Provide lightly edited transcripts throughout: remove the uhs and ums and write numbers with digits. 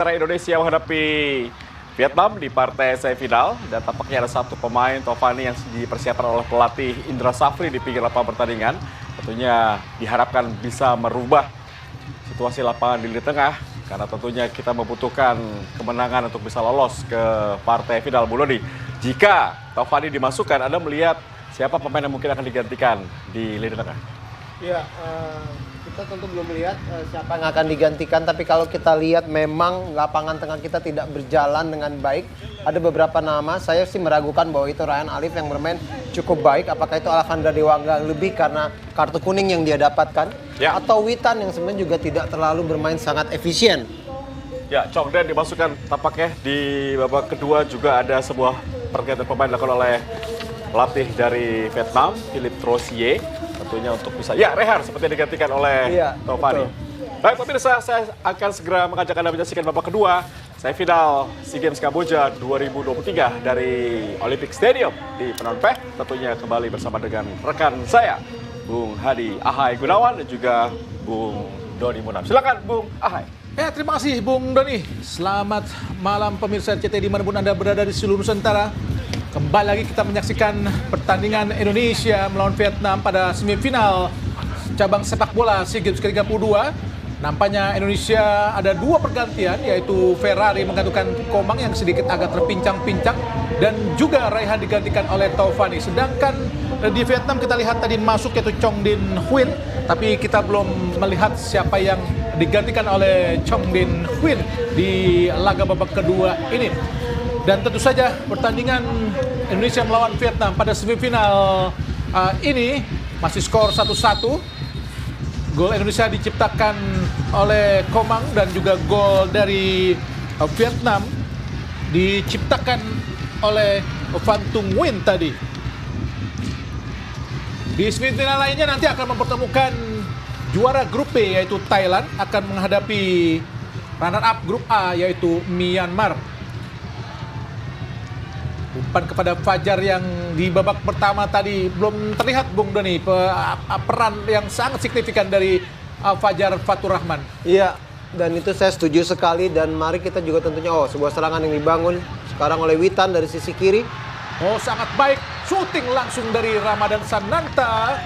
Antara Indonesia menghadapi Vietnam di partai semifinal dan tampaknya ada satu pemain Tovani yang dipersiapkan oleh pelatih Indra Safri di pinggir lapangan pertandingan. Tentunya diharapkan bisa merubah situasi lapangan di lini tengah karena tentunya kita membutuhkan kemenangan untuk bisa lolos ke partai final. Bu Lodi, jika Tovani dimasukkan, Anda melihat siapa pemain yang mungkin akan digantikan di lini tengah? Ya, kita tentu belum melihat siapa yang akan digantikan, tapi kalau kita lihat memang lapangan tengah kita tidak berjalan dengan baik. Ada beberapa nama, saya sih meragukan bahwa itu Ryan Alif yang bermain cukup baik. Apakah itu Alexander Dewangga lebih karena kartu kuning yang dia dapatkan? Ya. Atau Witan yang sebenarnya juga tidak terlalu bermain sangat efisien? Ya, Chong Den dimasukkan tampaknya di babak kedua juga ada sebuah pergantian pemain dilakukan oleh pelatih dari Vietnam, Philip Trosier. Tentunya untuk bisa, ya Rehar seperti yang digantikan oleh Tovani. Baik pemirsa, saya akan segera mengajak Anda menyaksikan babak kedua semifinal SEA Games Kamboja 2023 dari Olympic Stadium di Phnom Penh. Tentunya kembali bersama dengan rekan saya, Bung Hadi Ahai Gunawan dan juga Bung Doni Munaf. Silakan Bung Ahai. Ya, terima kasih Bung Doni. Selamat malam pemirsa RCTI dimanapun Anda berada di seluruh Nusantara. Kembali lagi kita menyaksikan pertandingan Indonesia melawan Vietnam pada semifinal cabang sepak bola SEA Games ke-32. Nampaknya Indonesia ada dua pergantian, yaitu Ferrari menggantungkan Komang yang sedikit agak terpincang-pincang dan juga Raihan digantikan oleh Tovani. Sedangkan di Vietnam kita lihat tadi masuk yaitu Chong Din Huyen, tapi kita belum melihat siapa yang digantikan oleh Chong Din Huyen di laga babak kedua ini. Dan tentu saja pertandingan Indonesia melawan Vietnam pada semifinal ini masih skor 1-1. Gol Indonesia diciptakan oleh Komang dan juga gol dari Vietnam diciptakan oleh Van Tung Nguyen tadi. Di semifinal lainnya nanti akan mempertemukan juara grup B yaitu Thailand akan menghadapi runner up grup A yaitu Myanmar. Umpan kepada Fajar yang di babak pertama tadi belum terlihat Bung Doni peran yang sangat signifikan dari Fajar Fatur Rahman. Iya, dan itu saya setuju sekali dan mari kita juga tentunya sebuah serangan yang dibangun sekarang oleh Witan dari sisi kiri. Oh, sangat baik. Syuting langsung dari Ramadan Sananta.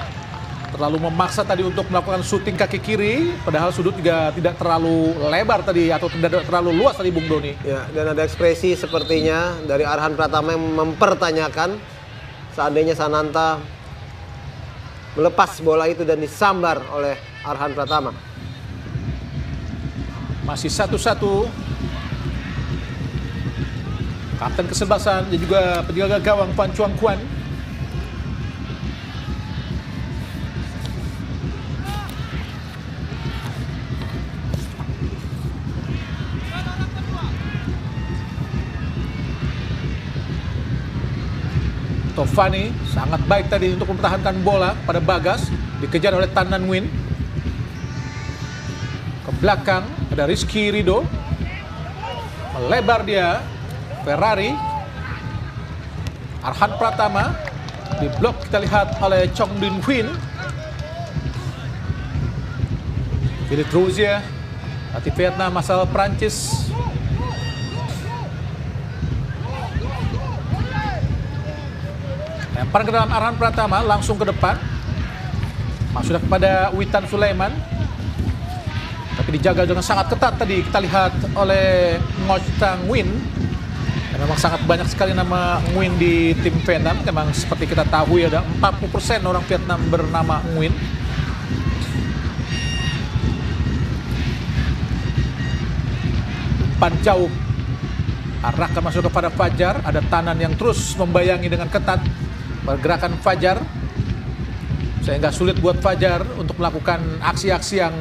Terlalu memaksa tadi untuk melakukan syuting kaki kiri, padahal sudut juga tidak terlalu lebar tadi atau tidak terlalu luas tadi Bung Doni. Ya, dan ada ekspresi sepertinya dari Arhan Pratama yang mempertanyakan seandainya Sananta melepas bola itu dan disambar oleh Arhan Pratama. Masih 1-1. Kapten kesebelasan dan juga penjaga gawang Van Chuan Kwan. Tovani sangat baik tadi untuk mempertahankan bola pada Bagas, dikejar oleh Tan Nan Nguyen. Ke belakang ada Rizky Ridho, melebar dia Ferrari. Arhan Pratama di blok kita lihat oleh Chong Din Huyen. Philip Trosier, pelatih Vietnam asal Prancis. Lempar ke dalam Arhan Pratama, langsung ke depan. Masuk kepada Witan Sulaiman. Tapi dijaga dengan sangat ketat tadi kita lihat oleh Ngoc Tang Nguyen. Dan memang sangat banyak sekali nama Nguyen di tim Vietnam. Memang seperti kita tahu ya, ada 40% orang Vietnam bernama Nguyen. Umpan jauh. Arahkan masuk kepada Fajar. Ada Tanan yang terus membayangi dengan ketat pergerakan Fajar, sehingga sulit buat Fajar untuk melakukan aksi-aksi yang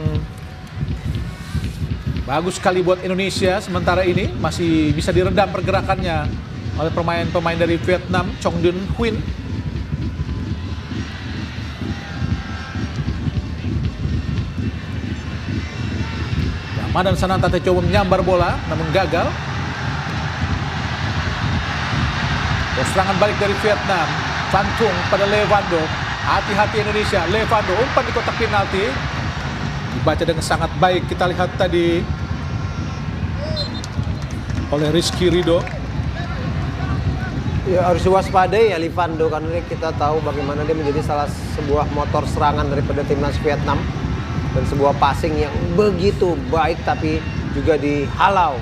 bagus sekali buat Indonesia. Sementara ini masih bisa diredam pergerakannya oleh pemain-pemain dari Vietnam. Chong Din Huyen. Ramadan Sananta coba menyambar bola namun gagal. Serangan balik dari Vietnam. Fantung pada Levando. Hati-hati Indonesia. Levando umpan di kotak penalti. Dibaca dengan sangat baik. Kita lihat tadi oleh Rizky Ridho. Ya, harus waspadai ya Livando, karena kita tahu bagaimana dia menjadi salah sebuah motor serangan daripada timnas Vietnam dan sebuah passing yang begitu baik tapi juga dihalau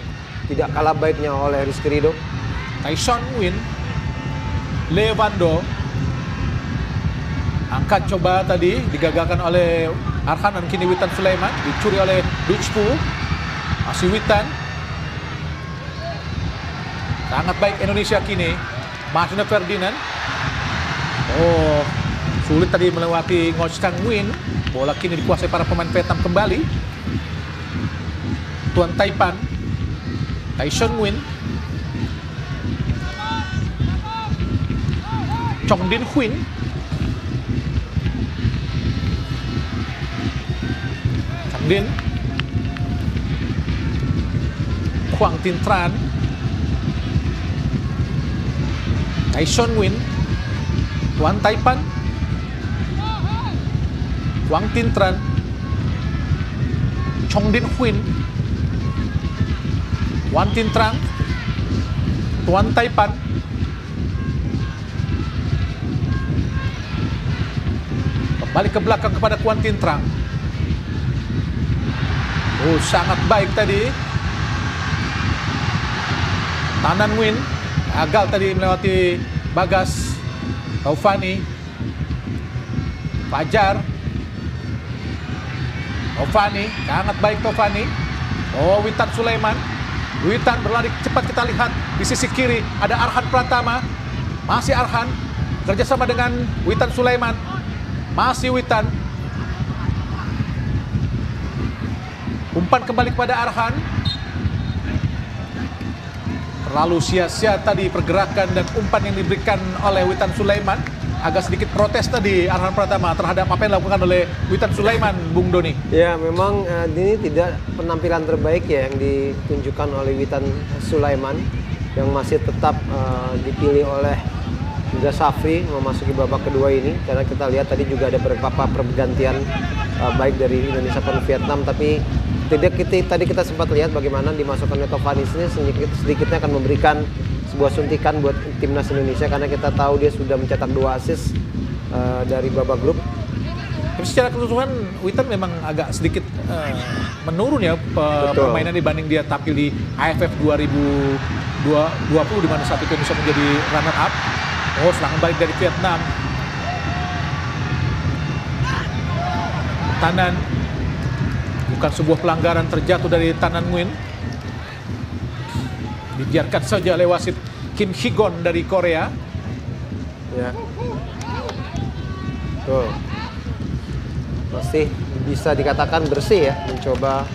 tidak kalah baiknya oleh Rizky Ridho. Tyson Win, Levando, angkat coba tadi digagalkan oleh Arhan dan kini Witan Sulaiman, dicuri oleh Duchpu. Masih Witan. Sangat baik Indonesia kini. Marcelino Ferdinand. Oh, sulit tadi melewati Ngo Chang Win. Bola kini dikuasai para pemain Vietnam kembali. Tuan Taipan, Tyson Win, Chong Din Huyn, Chang Din, Quang Tin Tran, Tyson Win, Tuan Taipan, Quang Tin Tran, Chong Din Huyn, Wan Tin Trang, Tuan Taipan, kembali ke belakang kepada Kuan Tin Trang. Oh, sangat baik tadi. Tanan Win gagal tadi melewati Bagas. Taufani, Fajar, Taufani, sangat baik Taufani. Oh, Witan Sulaiman. Witan berlari cepat, kita lihat di sisi kiri ada Arhan Pratama. Masih Arhan kerjasama dengan Witan Sulaiman. Masih Witan. Umpan kembali kepada Arhan. Terlalu sia-sia tadi pergerakan dan umpan yang diberikan oleh Witan Sulaiman. Agak sedikit protes tadi Arhan Pratama terhadap apa yang dilakukan oleh Witan Sulaiman, Bung Doni. Ya, memang ini tidak penampilan terbaik ya yang ditunjukkan oleh Witan Sulaiman yang masih tetap dipilih oleh Indra Safri memasuki babak kedua ini, karena kita lihat tadi juga ada beberapa pergantian baik dari Indonesia dan Vietnam, tapi tadi kita sempat lihat bagaimana dimasukkannya Taufani ini sedikitnya akan memberikan sebuah suntikan buat timnas Indonesia, karena kita tahu dia sudah mencetak 2 assist dari babak grup. Tapi secara keseluruhan Witan memang agak sedikit menurun ya permainan dibanding dia tampil di AFF 2020 di mana saat itu Indonesia menjadi runner up. Oh, serangan balik dari Vietnam. Tanan, bukan sebuah pelanggaran terjatuh dari Tanan Nguyen. Dibiarkan saja oleh wasit Kim Hee-gon dari Korea. Ya. Tuh. Masih bisa dikatakan bersih ya, mencoba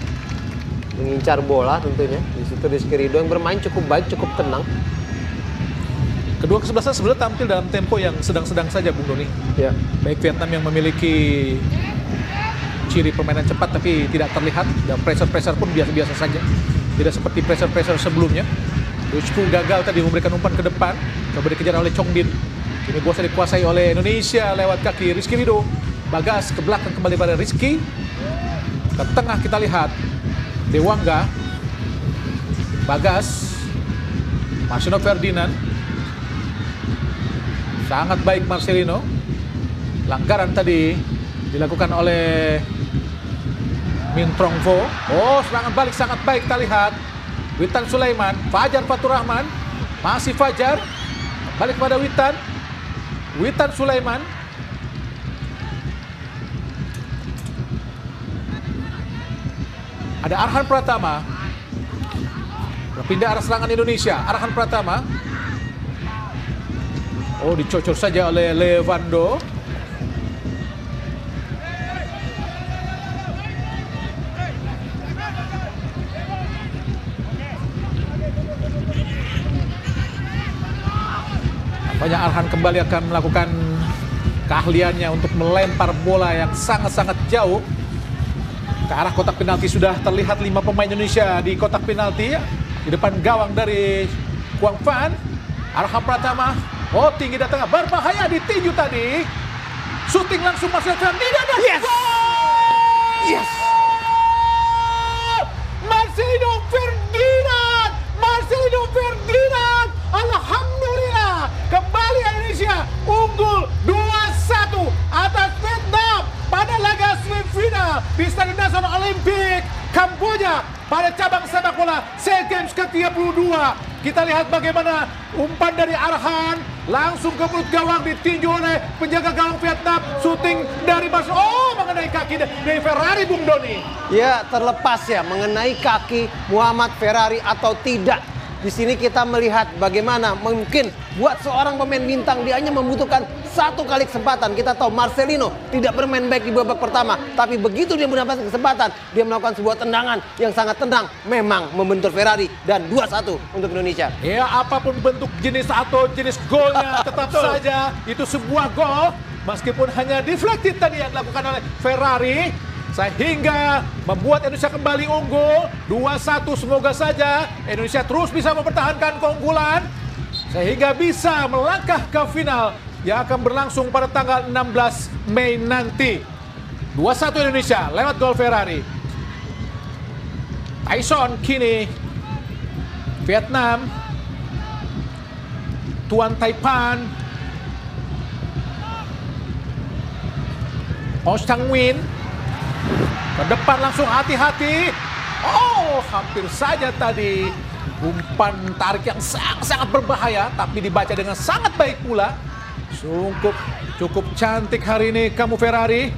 mengincar bola tentunya. Di situ Rizky Ridho yang bermain cukup baik, cukup tenang. Kedua kesebelasan sebenarnya tampil dalam tempo yang sedang-sedang saja, Bung Doni. Ya. Baik Vietnam yang memiliki ciri permainan cepat tapi tidak terlihat, dan pressure-pressure pun biasa-biasa saja. Tidak seperti pressure-pressure sebelumnya. Duchpu gagal tadi memberikan umpan ke depan, coba dikejar oleh Chong Din. Kini bola dikuasai oleh Indonesia lewat kaki Rizky Ridho. Bagas ke belakang kembali pada Rizky. Ke tengah kita lihat Dewangga, Bagas, Marcelino Ferdinand. Sangat baik Marcelino. Pelanggaran tadi dilakukan oleh Min Trong Vo. Oh, serangan balik sangat baik kita lihat. Witan Sulaiman, Fajar Fatur Rahman, masih Fajar, balik kepada Witan. Witan Sulaiman. Ada Arhan Pratama. Berpindah arah serangan Indonesia. Arhan Pratama. Oh, dicocor saja oleh Levando. Banyak Arhan kembali akan melakukan keahliannya untuk melempar bola yang sangat-sangat jauh ke arah kotak penalti. Sudah terlihat 5 pemain Indonesia di kotak penalti di depan gawang dari Quang Van. Arhan Pratama, oh tinggi datangnya, berbahaya ditinju tadi. Shooting langsung Marcelino Ferdinand. Yes! Yes! Marcelino Ferdinand! Marcelino SEA Games ke-32. Kita lihat bagaimana umpan dari Arhan langsung ke perut gawang, ditinju oleh penjaga gawang Vietnam. Shooting dari mengenai kaki dari Ferrari, Bung Doni. Ya, terlepas ya mengenai kaki Muhammad Ferrari atau tidak. Di sini kita melihat bagaimana mungkin buat seorang pemain bintang dia hanya membutuhkan satu kali kesempatan. Kita tahu Marcelino tidak bermain baik di babak pertama, tapi begitu dia mendapatkan kesempatan, dia melakukan sebuah tendangan yang sangat tenang, memang membentur Ferrari dan 2-1 untuk Indonesia. Ya, apapun bentuk jenis atau jenis golnya tetap saja itu sebuah gol meskipun hanya deflected tadi yang dilakukan oleh Ferrari. Sehingga membuat Indonesia kembali unggul 2-1. Semoga saja Indonesia terus bisa mempertahankan keunggulan sehingga bisa melangkah ke final yang akan berlangsung pada tanggal 16 Mei nanti. 2-1 Indonesia lewat gol Ferrari. Tyson kini Vietnam. Tuan Taipan. Oh Sang Win. Ke depan langsung, hati-hati. Oh, hampir saja tadi umpan tarik yang sangat berbahaya, tapi dibaca dengan sangat baik pula. Cukup cantik hari ini kamu Ferrari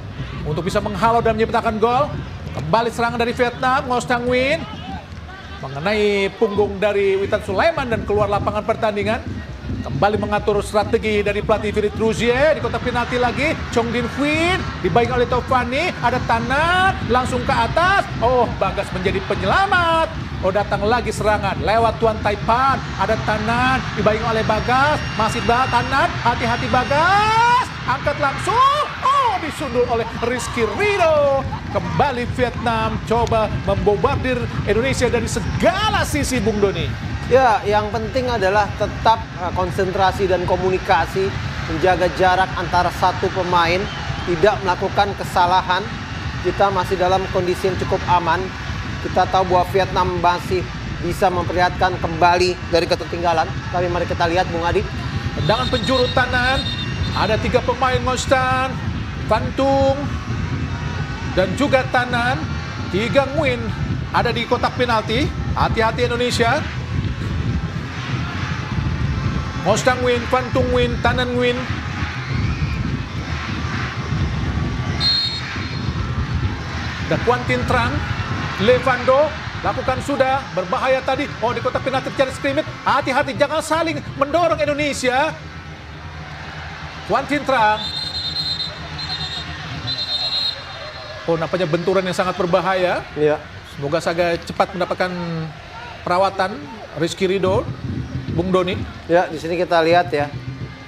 untuk bisa menghalau dan menciptakan gol. Kembali serangan dari Vietnam, Ngo Sang Win mengenai punggung dari Witan Sulaiman dan keluar lapangan pertandingan. Kembali mengatur strategi dari pelatih Philippe Troussier di kotak penalti lagi. Chong Din Huyen dibaik oleh Tovani. Ada Tanan langsung ke atas. Oh, Bagas menjadi penyelamat. Oh, datang lagi serangan lewat Tuan Taipan. Ada Tanan dibaik oleh Bagas. Masih Tanan. Hati-hati Bagas. Angkat langsung. Oh, disundul oleh Rizky Ridho. Kembali Vietnam coba membobardir Indonesia dari segala sisi, Bung Doni. Ya, yang penting adalah tetap konsentrasi dan komunikasi, menjaga jarak antara satu pemain, tidak melakukan kesalahan. Kita masih dalam kondisi yang cukup aman. Kita tahu bahwa Vietnam masih bisa memperlihatkan kembali dari ketertinggalan. Tapi mari kita lihat, Bung Adi. Tendangan penjuru Tanan. Ada 3 pemain, Ngostan, Fantung, dan juga Tanan. 3 Nguyen ada di kotak penalti. Hati-hati Indonesia. Ngostang Nguyen, Fantung Nguyen, Tanan Nguyen. Dan Quantin Tran, Levando lakukan sudah berbahaya tadi. Oh, di kotak penalti terjadi scrimmage. Hati-hati, jangan saling mendorong Indonesia. Quantin Tran. Oh, nampaknya benturan yang sangat berbahaya. Iya. Semoga saja cepat mendapatkan perawatan Rizky Ridho, Bung Doni. Ya, di sini kita lihat ya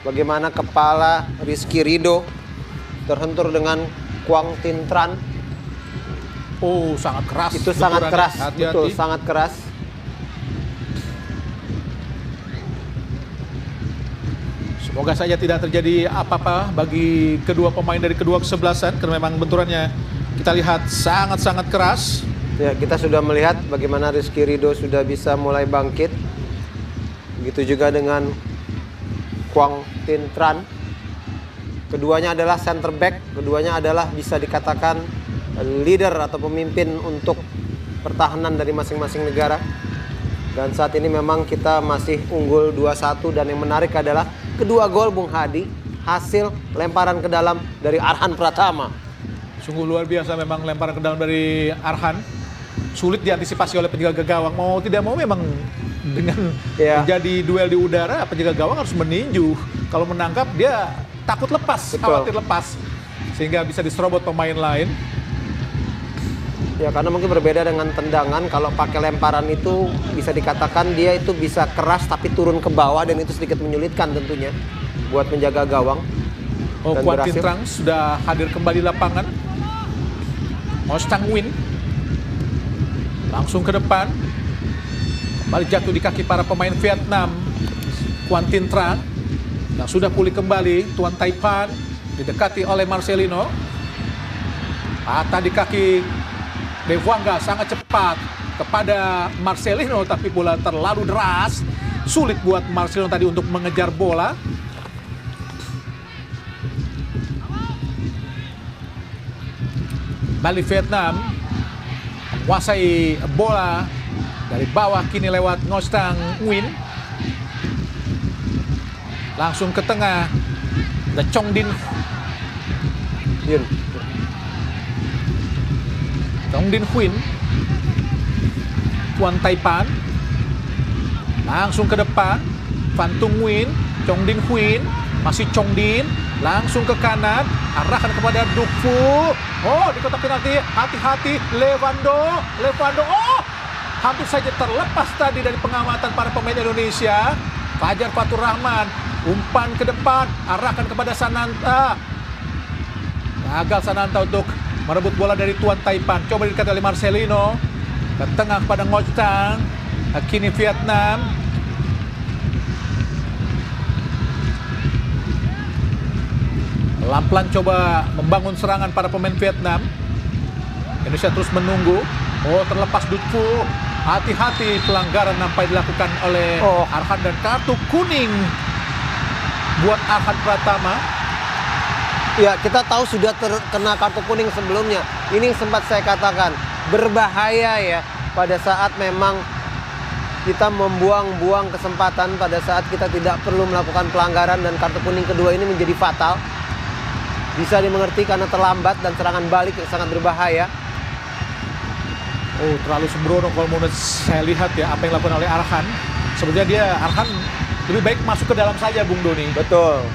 bagaimana kepala Rizky Ridho terhentur dengan Quang Tin Tran. Oh, sangat keras. Itu sangat benturannya. keras, Hati-hati. betul, sangat keras. Semoga saja tidak terjadi apa-apa bagi kedua pemain dari kedua kesebelasan karena memang benturannya kita lihat sangat-sangat keras. Ya, kita sudah melihat bagaimana Rizky Ridho sudah bisa mulai bangkit. Begitu juga dengan Quang Tin Tran. Keduanya adalah center back, keduanya adalah bisa dikatakan leader atau pemimpin untuk pertahanan dari masing-masing negara. Dan saat ini memang kita masih unggul 2-1 dan yang menarik adalah kedua gol Bung Hadi hasil lemparan ke dalam dari Arhan Pratama. Sungguh luar biasa memang lemparan ke dalam dari Arhan. Sulit diantisipasi oleh penjaga gawang. Mau tidak mau memang dengan terjadi duel di udara, penjaga gawang harus meninju. Kalau menangkap dia takut lepas, betul, khawatir lepas. Sehingga bisa diserobot pemain lain. Ya, karena mungkin berbeda dengan tendangan. Kalau pakai lemparan itu bisa dikatakan dia itu bisa keras tapi turun ke bawah dan itu sedikit menyulitkan tentunya buat penjaga gawang. Oh, Quantin Tran sudah hadir kembali di lapangan. Ngostang Nguyen langsung ke depan. Kembali jatuh di kaki para pemain Vietnam. Quantin Tran yang sudah pulih kembali. Tuan Taipan didekati oleh Marcelino. Patah di kaki Devwanga, sangat cepat kepada Marcelino tapi bola terlalu deras. Sulit buat Marcelino tadi untuk mengejar bola. Bali Vietnam menguasai bola Dari bawah kini lewat Ngostang Nguyen. Langsung ke tengah. Ada Chong Din. Yun. Chong Din Huyen. Tuan Taipan. Langsung ke depan. Van Tung Nguyen. Chong Din Huyen. Masih Chong Din. Langsung ke kanan. Arahkan kepada Duc Phu. Oh, di kotak penalti. Hati-hati. Levando. Oh! Hampir saja terlepas tadi dari pengamatan para pemain Indonesia. Fajar Fatur Rahman. Umpan ke depan. Arahkan kepada Sananta. Gagal Sananta untuk merebut bola dari Tuan Taipan. Coba didekat oleh Marcelino. Ke tengah kepada Ngostang. Kini Vietnam. Pelan-pelan coba membangun serangan para pemain Vietnam. Indonesia terus menunggu. Oh, terlepas Duc Phu. Hati-hati, pelanggaran nampak dilakukan oleh Arhan dan kartu kuning buat Arhan Pratama. Ya, kita tahu sudah terkena kartu kuning sebelumnya. Ini sempat saya katakan berbahaya ya pada saat memang kita membuang-buang kesempatan pada saat kita tidak perlu melakukan pelanggaran, dan kartu kuning kedua ini menjadi fatal. Bisa dimengerti karena terlambat dan serangan balik yang sangat berbahaya. Oh, terlalu sembrono kalau menurut saya lihat ya apa yang dilakukan oleh Arhan. Sebenarnya Arhan lebih baik masuk ke dalam saja, Bung Doni. Betul.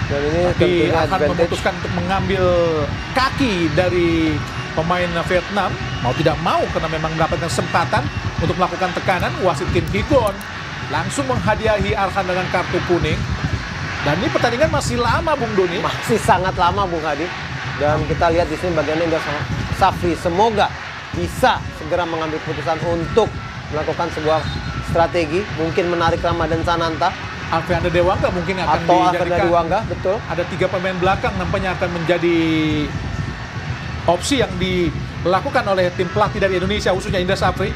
Dan ini Tapi tentunya Arhan advantage. memutuskan untuk mengambil kaki dari pemain Vietnam. Mau tidak mau karena memang mendapatkan kesempatan untuk melakukan tekanan. Wasit Kim Ki-gon langsung menghadiahi Arhan dengan kartu kuning. Dan ini pertandingan masih lama, Bung Doni. Masih sangat lama, Bung Hadi. Dan kita lihat di sini bagaimana Indra Safri semoga bisa segera mengambil keputusan untuk melakukan sebuah strategi, mungkin menarik Ramadan Sananta Alfian Dewangga mungkin akan atau Alfred dijadikan. Dewangga, betul. Ada 3 pemain belakang nampaknya akan menjadi opsi yang dilakukan oleh tim pelatih dari Indonesia, khususnya Indra Safri.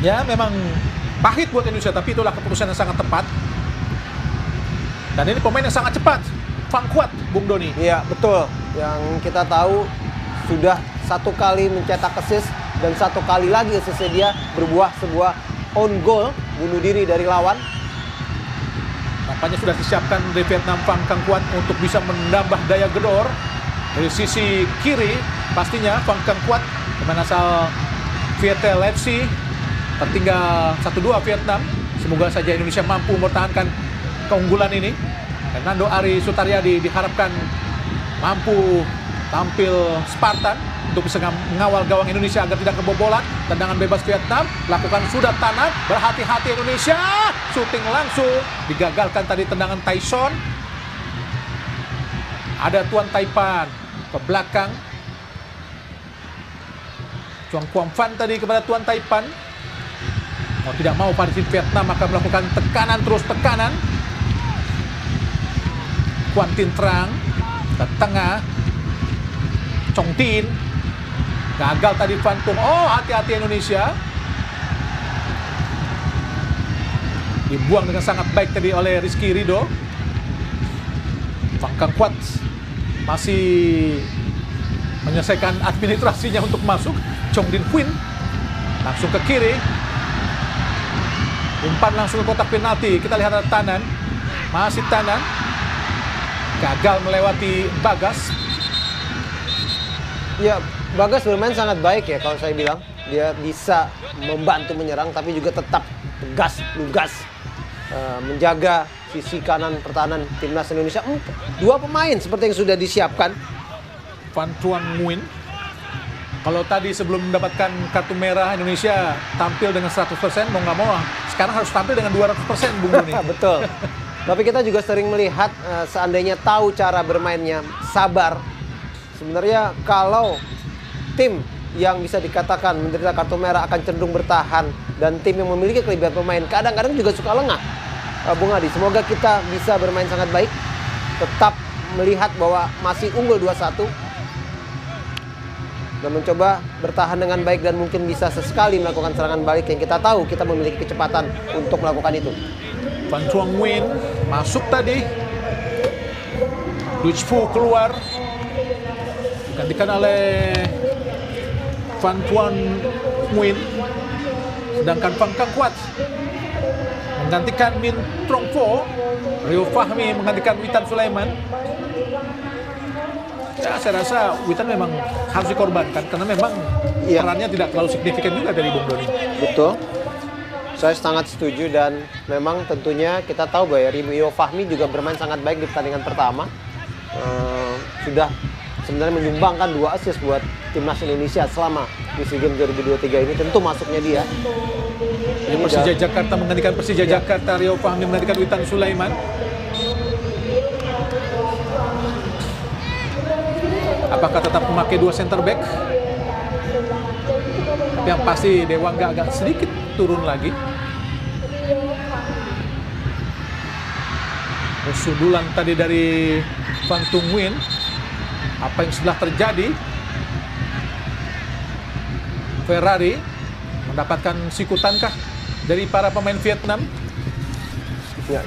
Ya, memang pahit buat Indonesia, tapi itulah keputusan yang sangat tepat. Dan ini pemain yang sangat cepat, Phang Quat, Bung Doni. Iya, betul. Yang kita tahu sudah 1 kali mencetak assist dan 1 kali lagi assistnya dia berbuah sebuah own goal, bunuh diri dari lawan. Nampaknya sudah disiapkan di Vietnam Phang Cang Quat untuk bisa menambah daya gedor. Dari sisi kiri pastinya Phang Cang Quat, pemain asal Vietel FC. Tertinggal 1-2 Vietnam. Semoga saja Indonesia mampu mempertahankan keunggulan ini. Fernando Ari Sutaryadi diharapkan mampu tampil Spartan untuk bisa mengawal gawang Indonesia agar tidak kebobolan. Tendangan bebas Vietnam, lakukan sudah tanam, berhati-hati Indonesia. Shooting langsung, digagalkan tadi tendangan Tyson. Ada Tuan Taipan ke belakang. Chuang Quang Van tadi kepada Tuan Taipan. Mau tidak mau pada tim Vietnam akan melakukan tekanan terus tekanan. Quan Tin Trang ke tengah. Chong Tin gagal tadi Van Tung. Oh, hati-hati Indonesia. Dibuang dengan sangat baik tadi oleh Rizky Ridho. Phang Cang Quat masih menyelesaikan administrasinya untuk masuk. Chong Din Huyen langsung ke kiri. Umpan langsung ke kotak penalti. Kita lihat ada Tanan. Masih Tanan. Gagal melewati Bagas. Ya, Bagas bermain sangat baik ya kalau saya bilang. Dia bisa membantu menyerang tapi juga tetap tegas, lugas. Menjaga sisi kanan pertahanan timnas Indonesia. 2 pemain seperti yang sudah disiapkan. Van Tuan Nguyen. Kalau tadi sebelum mendapatkan kartu merah Indonesia tampil dengan 100%, mau nggak mau sekarang harus tampil dengan 200%, Bung Doni. Betul. Tapi kita juga sering melihat seandainya tahu cara bermainnya, sabar. Sebenarnya kalau tim yang bisa dikatakan menderita kartu merah akan cenderung bertahan, dan tim yang memiliki kelebihan pemain kadang-kadang juga suka lengah. Bung Adi, semoga kita bisa bermain sangat baik, tetap melihat bahwa masih unggul 2-1 dan mencoba bertahan dengan baik dan mungkin bisa sesekali melakukan serangan balik yang kita tahu kita memiliki kecepatan untuk melakukan itu. Van Tuan Nguyen masuk tadi. Duc Phu keluar. Digantikan oleh Van Tuan Nguyen. Sedangkan Phang Cang Quat menggantikan Min Trong Pho. Rio Fahmi menggantikan Witan Sulaiman. Ya, saya rasa Witan memang harus dikorbankan karena memang perannya tidak terlalu signifikan juga dari Bung Doni. Betul. Saya sangat setuju dan memang tentunya kita tahu bahwa Rio Fahmi juga bermain sangat baik di pertandingan pertama. Sudah sebenarnya menyumbangkan 2 assist buat timnas Indonesia selama di SEA Games 2023 ini. Tentu masuknya dia. Ini Persija Jakarta menggantikan Persija Jakarta, Rio Fahmi menggantikan Witan Sulaiman. Apakah tetap memakai 2 center back? Tapi yang pasti Dewangga agak sedikit turun lagi. Usudulan tadi dari Van Tung Nguyen. Apa yang sudah terjadi? Ferrari mendapatkan sikutankah dari para pemain Vietnam? Ya,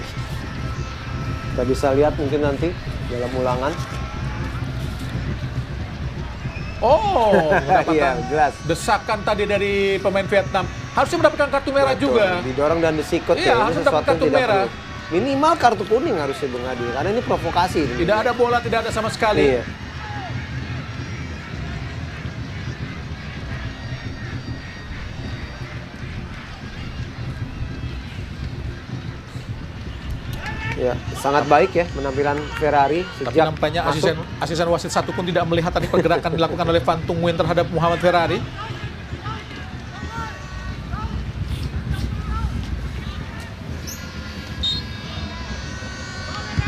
kita bisa lihat mungkin nanti dalam ulangan. Oh, mendapatkan Iya, jelas. desakan tadi dari pemain Vietnam. Harusnya mendapatkan kartu merah Betul, juga. didorong dan disikut. Iya, ya. Ini harus sesuatu dapat kartu yang tidak merah. perlu. Minimal kartu kuning harusnya Bung Adi, karena ini provokasi. Tidak ada bola, tidak ada sama sekali. Iya. Ya, sangat baik ya penampilan Ferrari Tapi sejak nampaknya masuk. asisten wasit satu pun tidak melihat tadi pergerakan dilakukan oleh Van Tung Nguyen terhadap Muhammad Ferrari.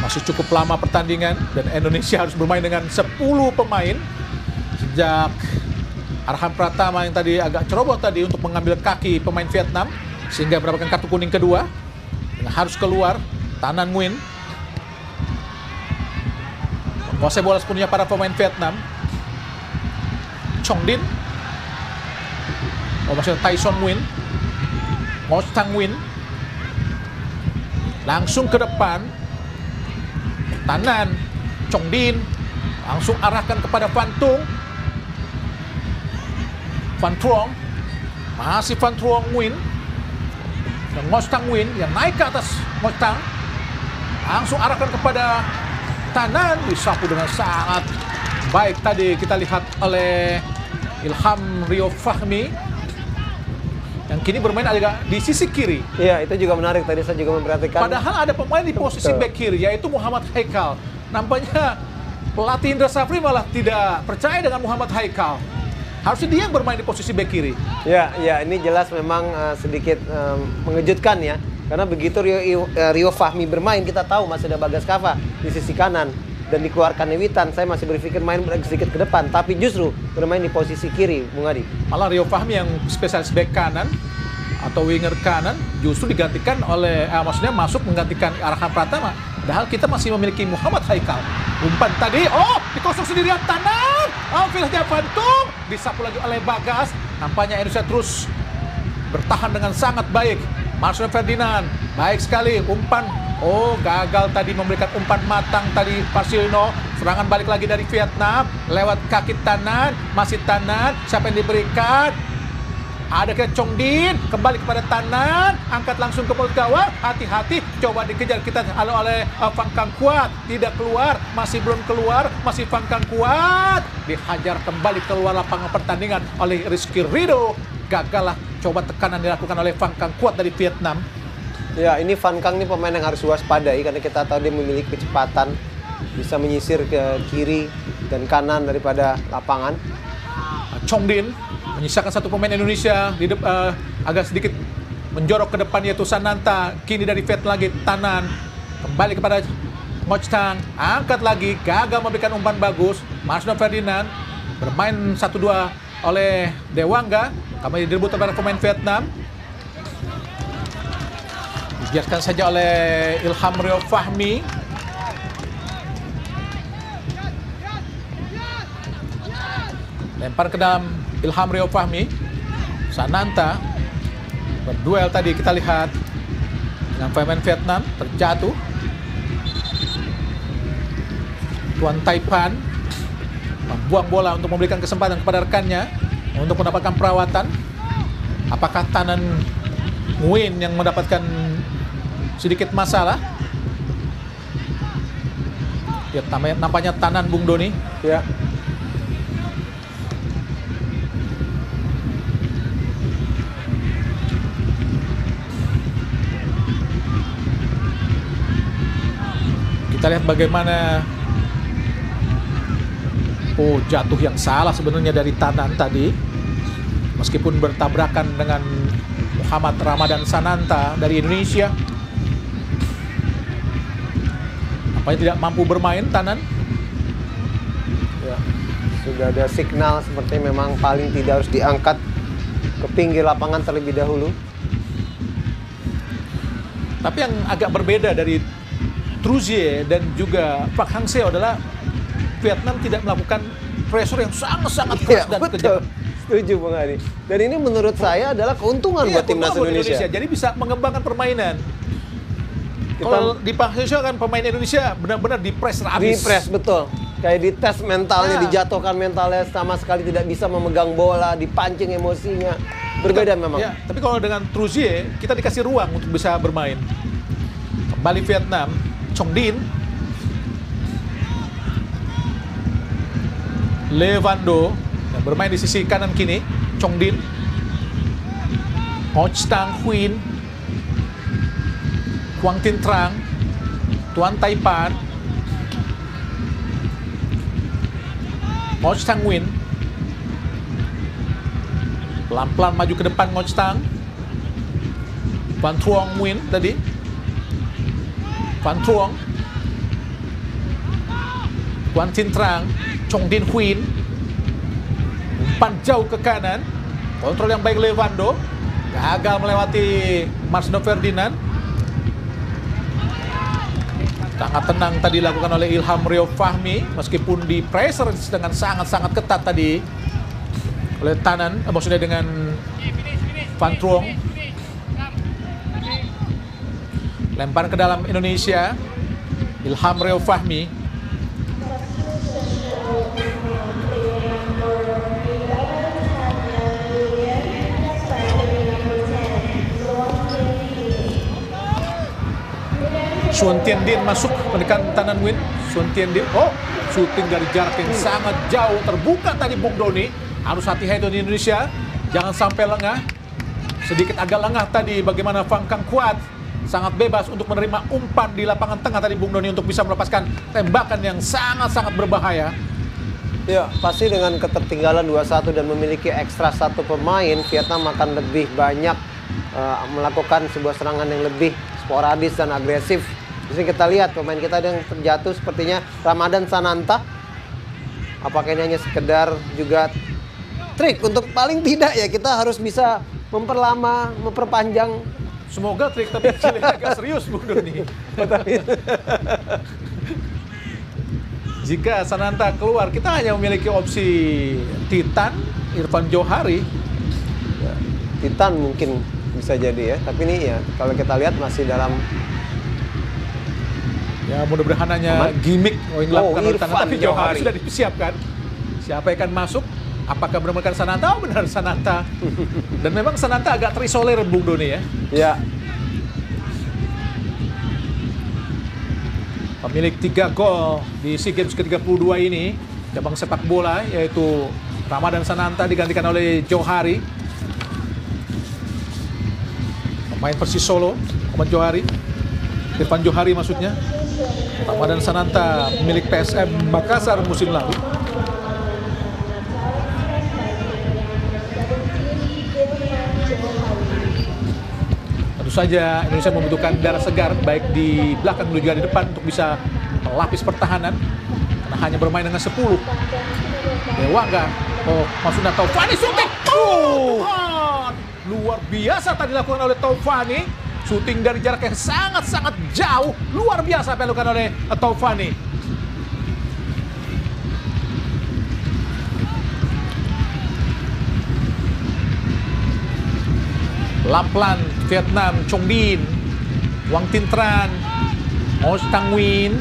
Masih cukup lama pertandingan dan Indonesia harus bermain dengan 10 pemain. Sejak Arham Pratama yang tadi agak ceroboh tadi untuk mengambil kaki pemain Vietnam sehingga mendapatkan kartu kuning kedua. Harus keluar. Tanan Nguyen menguasai bola sepenuhnya para pemain Vietnam. Chong Din, maksudnya Tyson Nguyen, Ngo Tang Nguyen langsung ke depan. Tanan, Chong Din langsung arahkan kepada Van Tung. Van Truong, masih Van Truong Nguyen dan Ngo Tang Nguyen yang naik ke atas Ngo Tang. Langsung arahkan kepada Tanan, disapu dengan sangat baik tadi kita lihat oleh Ilham Rio Fahmi yang kini bermain agak di sisi kiri. Iya, itu juga menarik. Tadi saya juga memperhatikan. Padahal ada pemain di posisi Betul. back kiri, yaitu Muhammad Haikal. Nampaknya pelatih Indra Safri malah tidak percaya dengan Muhammad Haikal. Harusnya dia yang bermain di posisi back kiri. Ya, ini jelas memang sedikit mengejutkan ya. Karena begitu Rio Fahmi bermain, kita tahu masih ada Bagas Kava di sisi kanan dan dikeluarkan Witan. Saya masih berpikir main sedikit ke depan, tapi justru bermain di posisi kiri, Bung Adi. Malah Rio Fahmi yang spesialis back kanan atau winger kanan justru digantikan oleh, maksudnya masuk menggantikan Arham Pratama. Padahal kita masih memiliki Muhammad Haikal. Umpan tadi, dikosong sendirian Tanan. Filahnya Van Tung, disapu lagi oleh Bagas. Nampaknya Indonesia terus bertahan dengan sangat baik. Marcelo Ferdinand, baik sekali umpan. Gagal tadi memberikan umpan matang tadi Marcelino. Serangan balik lagi dari Vietnam lewat kaki Tanan, masih Tanan. Siapa yang diberikan? Ada ke Chong Din, kembali kepada Tanan, angkat langsung ke mulut gawang. Hati-hati, coba dikejar kita oleh Phang Cang Quat. Tidak keluar, masih belum keluar, masih Phang Cang Quat. Dihajar kembali keluar lapangan pertandingan oleh Rizky Ridho. Gagallah coba tekanan dilakukan oleh Phang Cang Quat dari Vietnam. Ya, ini Van Cang ini pemain yang harus waspadai karena kita tahu dia memiliki kecepatan, bisa menyisir ke kiri dan kanan daripada lapangan. Chong Din menyisakan satu pemain Indonesia di agak sedikit menjorok ke depan yaitu Sananta. Kini dari Vietnam lagi Tanan kembali kepada Ngo Tang, angkat lagi, gagal memberikan umpan bagus. Marcelo Ferdinand bermain 1-2 oleh Dewangga. Kami direbut oleh pemain Vietnam. Dibiarkan saja oleh Ilham Rio Fahmi. Lempar ke dalam Ilham Rio Fahmi. Sananta berduel tadi kita lihat dengan pemain Vietnam, terjatuh. Tuan Taipan membuang bola untuk memberikan kesempatan kepada rekannya. untuk mendapatkan perawatan. Apakah Tanan Nguyen yang mendapatkan sedikit masalah? Ya, nampaknya Tanan, Bung Doni. Ya. Kita lihat bagaimana jatuh yang salah sebenarnya dari Tanan tadi. Meskipun bertabrakan dengan Muhammad Ramadan Sananta dari Indonesia. Apakah tidak mampu bermain Tanan? Ya. Sudah ada signal seperti memang paling tidak harus diangkat ke pinggir lapangan terlebih dahulu. Tapi yang agak berbeda dari Troussier dan juga Park Hang-seo adalah Vietnam tidak melakukan pressure yang sangat-sangat keras dan kejam. Setuju Bung Adi. Dan ini menurut saya adalah keuntungan buat timnas Indonesia. Jadi bisa mengembangkan permainan. Kalau di Park Hang-seo kan pemain Indonesia benar-benar di-press habis. Di-press, betul. Kayak di tes mentalnya, dijatuhkan mentalnya, sama sekali tidak bisa memegang bola, dipancing emosinya. Berbeda memang. Ya, tapi kalau dengan Troussier, kita dikasih ruang untuk bisa bermain. Kembali Vietnam, Chong Din, Levando yang bermain di sisi kanan kini. Chong Din, Ho Tang Huyen, Quang Tin Trang, Tuan Tai Pan, Ho Tang Huyen, pelan-pelan maju ke depan Ho Tang, Van Truong Nguyen tadi, Van Truong, Quang Tin Trang, Chong Din Huyen, umpan jauh ke kanan, kontrol yang baik Levando, gagal melewati Marcelo Ferdinand. Sangat tenang tadi dilakukan oleh Ilham Rio Fahmi, meskipun di pressure dengan sangat-sangat ketat tadi oleh Tanan, maksudnya dengan Van Truong. Lempar ke dalam Indonesia, Ilham Rio Fahmi. Suan Tien Din masuk menekan Tanan Nguyen. Suan Tien Din, shooting dari jarak yang sangat jauh, terbuka tadi Bung Doni. Harus hati-hati di Indonesia, jangan sampai lengah. Sedikit agak lengah tadi bagaimana Fang Kang Kuat sangat bebas untuk menerima umpan di lapangan tengah tadi Bung Doni untuk bisa melepaskan tembakan yang sangat-sangat berbahaya. Ya, pasti dengan ketertinggalan 2-1 dan memiliki ekstra satu pemain, Vietnam akan lebih banyak melakukan sebuah serangan yang lebih sporadis dan agresif. Di sini kita lihat pemain kita yang terjatuh sepertinya Ramadan Sananta. Apakah ini hanya sekedar juga trik untuk paling tidak ya kita harus bisa memperlama, memperpanjang. Semoga trik, tapi agak serius Bung Doni. Jika Sananta keluar, kita hanya memiliki opsi Titan, Irfan Johari. Ya, Titan mungkin bisa jadi ya, tapi ini ya kalau kita lihat masih dalam. Ya mudah-mudahan hanya gimmick yang dilakukan oleh Sananta, tapi Johari sudah disiapkan. Siapa yang akan masuk? Apakah benar-benar Sananta? Oh benar Sananta. Dan memang Sananta agak terisolir Bung Doni ya. Ya. Pemilik 3 gol di SEA Games ke-32 ini, cabang sepak bola, yaitu Ramadan Sananta digantikan oleh Johari. Pemain Persis Solo, pemain Johari. Irfan Johari maksudnya. Ramadan Sananta milik PSM Makassar musim lalu. Tentu saja Indonesia membutuhkan darah segar baik di belakang dan juga di depan untuk bisa melapis pertahanan. Karena hanya bermain dengan 10. Dewangga, maksudnya Taufani syuting. Luar biasa tadi dilakukan oleh Taufani. Shooting dari jarak yang sangat-sangat jauh. Luar biasa apa yang dilakukan oleh Taufani. Pelan-pelan Vietnam, Chong Din, Quang Tin Tran, Ho Tang Huyen,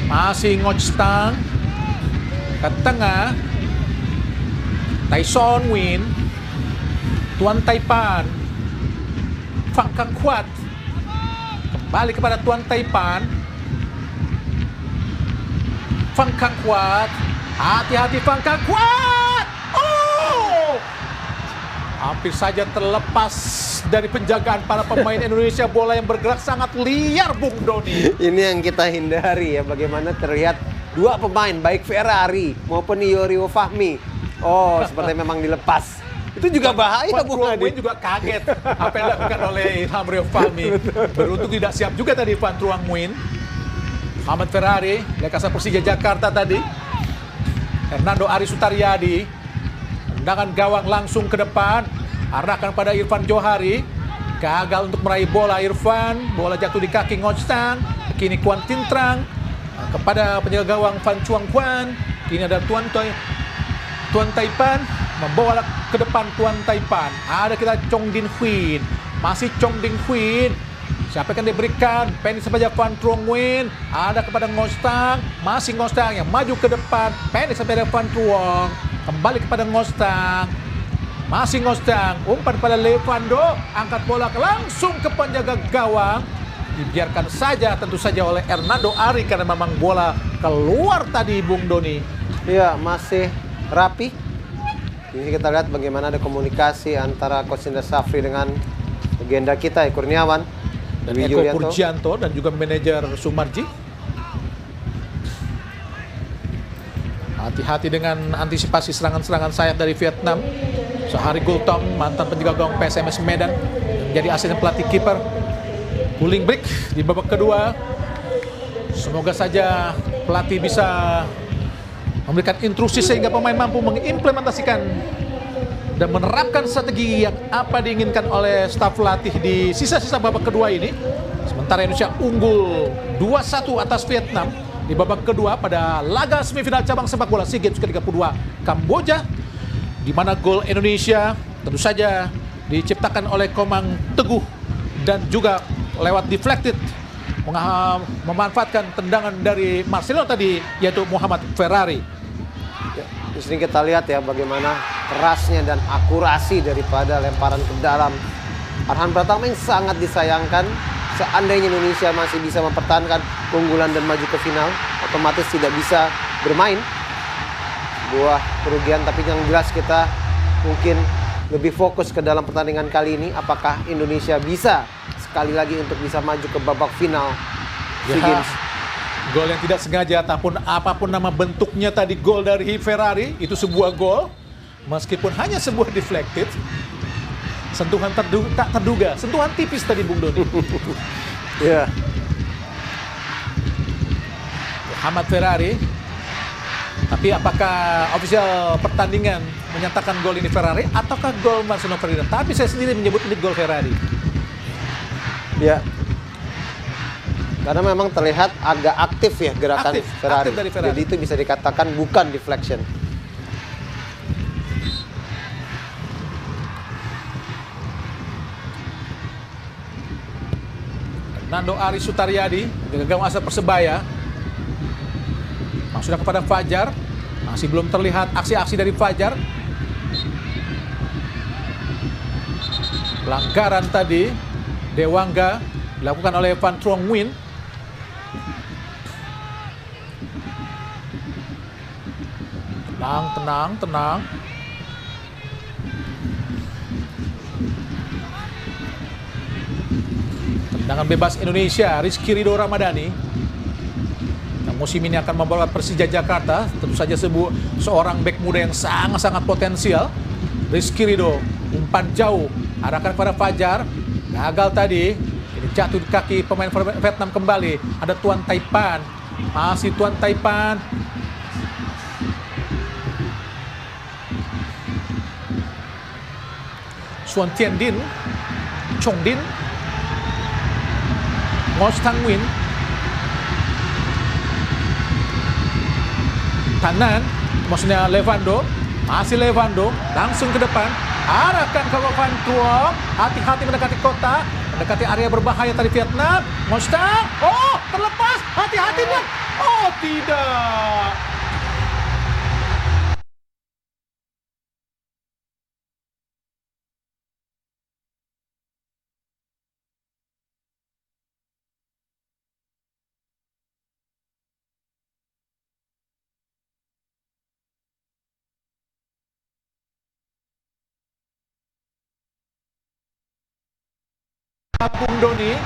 masih Ngo Tang ke tengah. Tyson Win, Tuan Taipan, Fang Kang Kuat, kembali kepada Tuan Taipan, Fang Kang Kuat, hati-hati Fang Kang Kuat, oh! Hampir saja terlepas dari penjagaan para pemain Indonesia, bola yang bergerak sangat liar, Bung Doni. Ini yang kita hindari ya, bagaimana terlihat dua pemain, baik Ferrari maupun Iorio Fahmi. Oh, seperti memang dilepas. Itu juga bahaya, Bung Van Adi. Truong juga kaget apa yang dilakukan oleh Ilham Rio Fahmi. Beruntung tidak siap juga tadi Van Truong Nguyen. Muhammad Ferrari, Lekasa Persija Jakarta tadi. Hernando Ari Sutaryadi. Tendangan gawang langsung ke depan. Arahkan pada Irfan Johari. Gagal untuk meraih bola Irfan. Bola jatuh di kaki Ngoctang. Kini Kuan Tintrang. Kepada penjaga gawang Van Chuang Quan. Kini ada Tuan Taipan. Membawa ke depan Tuan Taipan. Ada kita Chong Din Huin. Masih Chong Din Huin. Siapa yang diberikan? Pendek saja Van Truong Nguyen. Ada kepada Ngoctang. Masih Ngoctang yang maju ke depan. Pendek saja Van Truong. Kembali kepada Ngoctang. Masih Ngoctang. Umpan pada Levando. Angkat bola langsung ke penjaga gawang. Dibiarkan saja tentu saja oleh Hernando Ari karena memang bola keluar tadi, Bung Doni. Iya, masih rapi. Ini kita lihat bagaimana ada komunikasi antara Coach Indra Safri dengan legenda kita, Kurniawan. Dan Dwi Eko Yulianto. Purjianto dan juga manajer Sumarji. Hati-hati dengan antisipasi serangan-serangan sayap dari Vietnam. Sehari Gultom, mantan penjaga gawang PSMS Medan, menjadi asisten pelatih kiper. Pulling break di babak kedua. Semoga saja pelatih bisa memberikan instruksi sehingga pemain mampu mengimplementasikan dan menerapkan strategi yang apa diinginkan oleh staf pelatih di sisa-sisa babak kedua ini. Sementara Indonesia unggul 2-1 atas Vietnam di babak kedua pada laga semifinal cabang sepak bola SEA Games ke-32 Kamboja, di mana gol Indonesia tentu saja diciptakan oleh Komang Teguh dan juga lewat deflected memanfaatkan tendangan dari Marcelo tadi, yaitu Muhammad Ferrari. Ya, di sini kita lihat ya bagaimana kerasnya dan akurasi daripada lemparan ke dalam Arhan Pratama yang sangat disayangkan. Seandainya Indonesia masih bisa mempertahankan keunggulan dan maju ke final, otomatis tidak bisa bermain. Sebuah kerugian, tapi yang jelas kita mungkin lebih fokus ke dalam pertandingan kali ini. Apakah Indonesia bisa sekali lagi untuk bisa maju ke babak final SEA Games? Gol yang tidak sengaja ataupun apapun nama bentuknya tadi, gol dari Ferrari itu sebuah gol meskipun hanya sebuah deflected, sentuhan tak terduga, sentuhan tipis tadi, Bung Doni. Ya. Muhammad Ferrari. Tapi apakah official pertandingan menyatakan gol ini Ferrari ataukah gol Marcelo Ferdinand? Tapi saya sendiri menyebut ini gol Ferrari. Ya. Karena memang terlihat agak aktif ya gerakan Aktif Ferrari. dari Ferrari. Jadi itu bisa dikatakan bukan deflection. Nando Ari Sutaryadi, gawang asal Persebaya. Sudah kepada Fajar. Masih belum terlihat aksi-aksi dari Fajar. Pelanggaran tadi Dewangga dilakukan oleh Van Truong Nguyen. Tenang. Tendangan bebas Indonesia, Rizky Ridho Ramadhani. Yang musim ini akan membawa Persija Jakarta. Tentu saja seorang bek muda yang sangat-sangat potensial. Rizky Ridho, umpan jauh, arahkan pada Fajar. Gagal tadi. Ini jatuh di kaki pemain Vietnam kembali. Ada Tuan Taipan. Masih Tuan Taipan. Suan Tien Din, Chong Din, Ngoctang Nguyen, kanan, maksudnya Levando, masih Levando, langsung ke depan, arahkan ke Van Truong, hati-hati mendekati kota, mendekati area berbahaya tadi Vietnam, Ngoctang, oh terlepas, hati-hati dia, oh tidak. Bung Doni.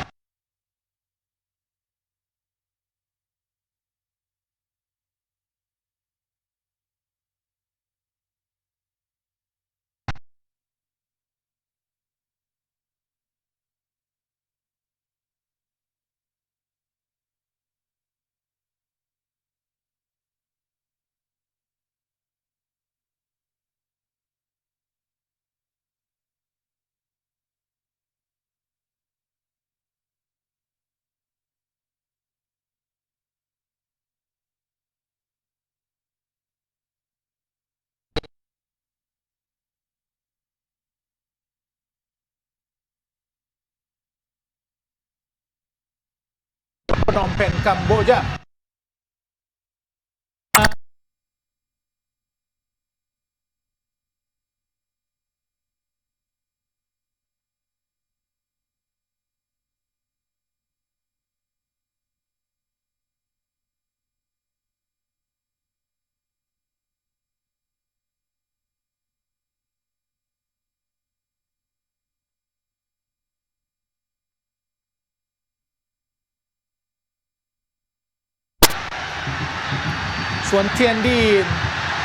Phnom Penh, Kamboja. Suan Tien Din,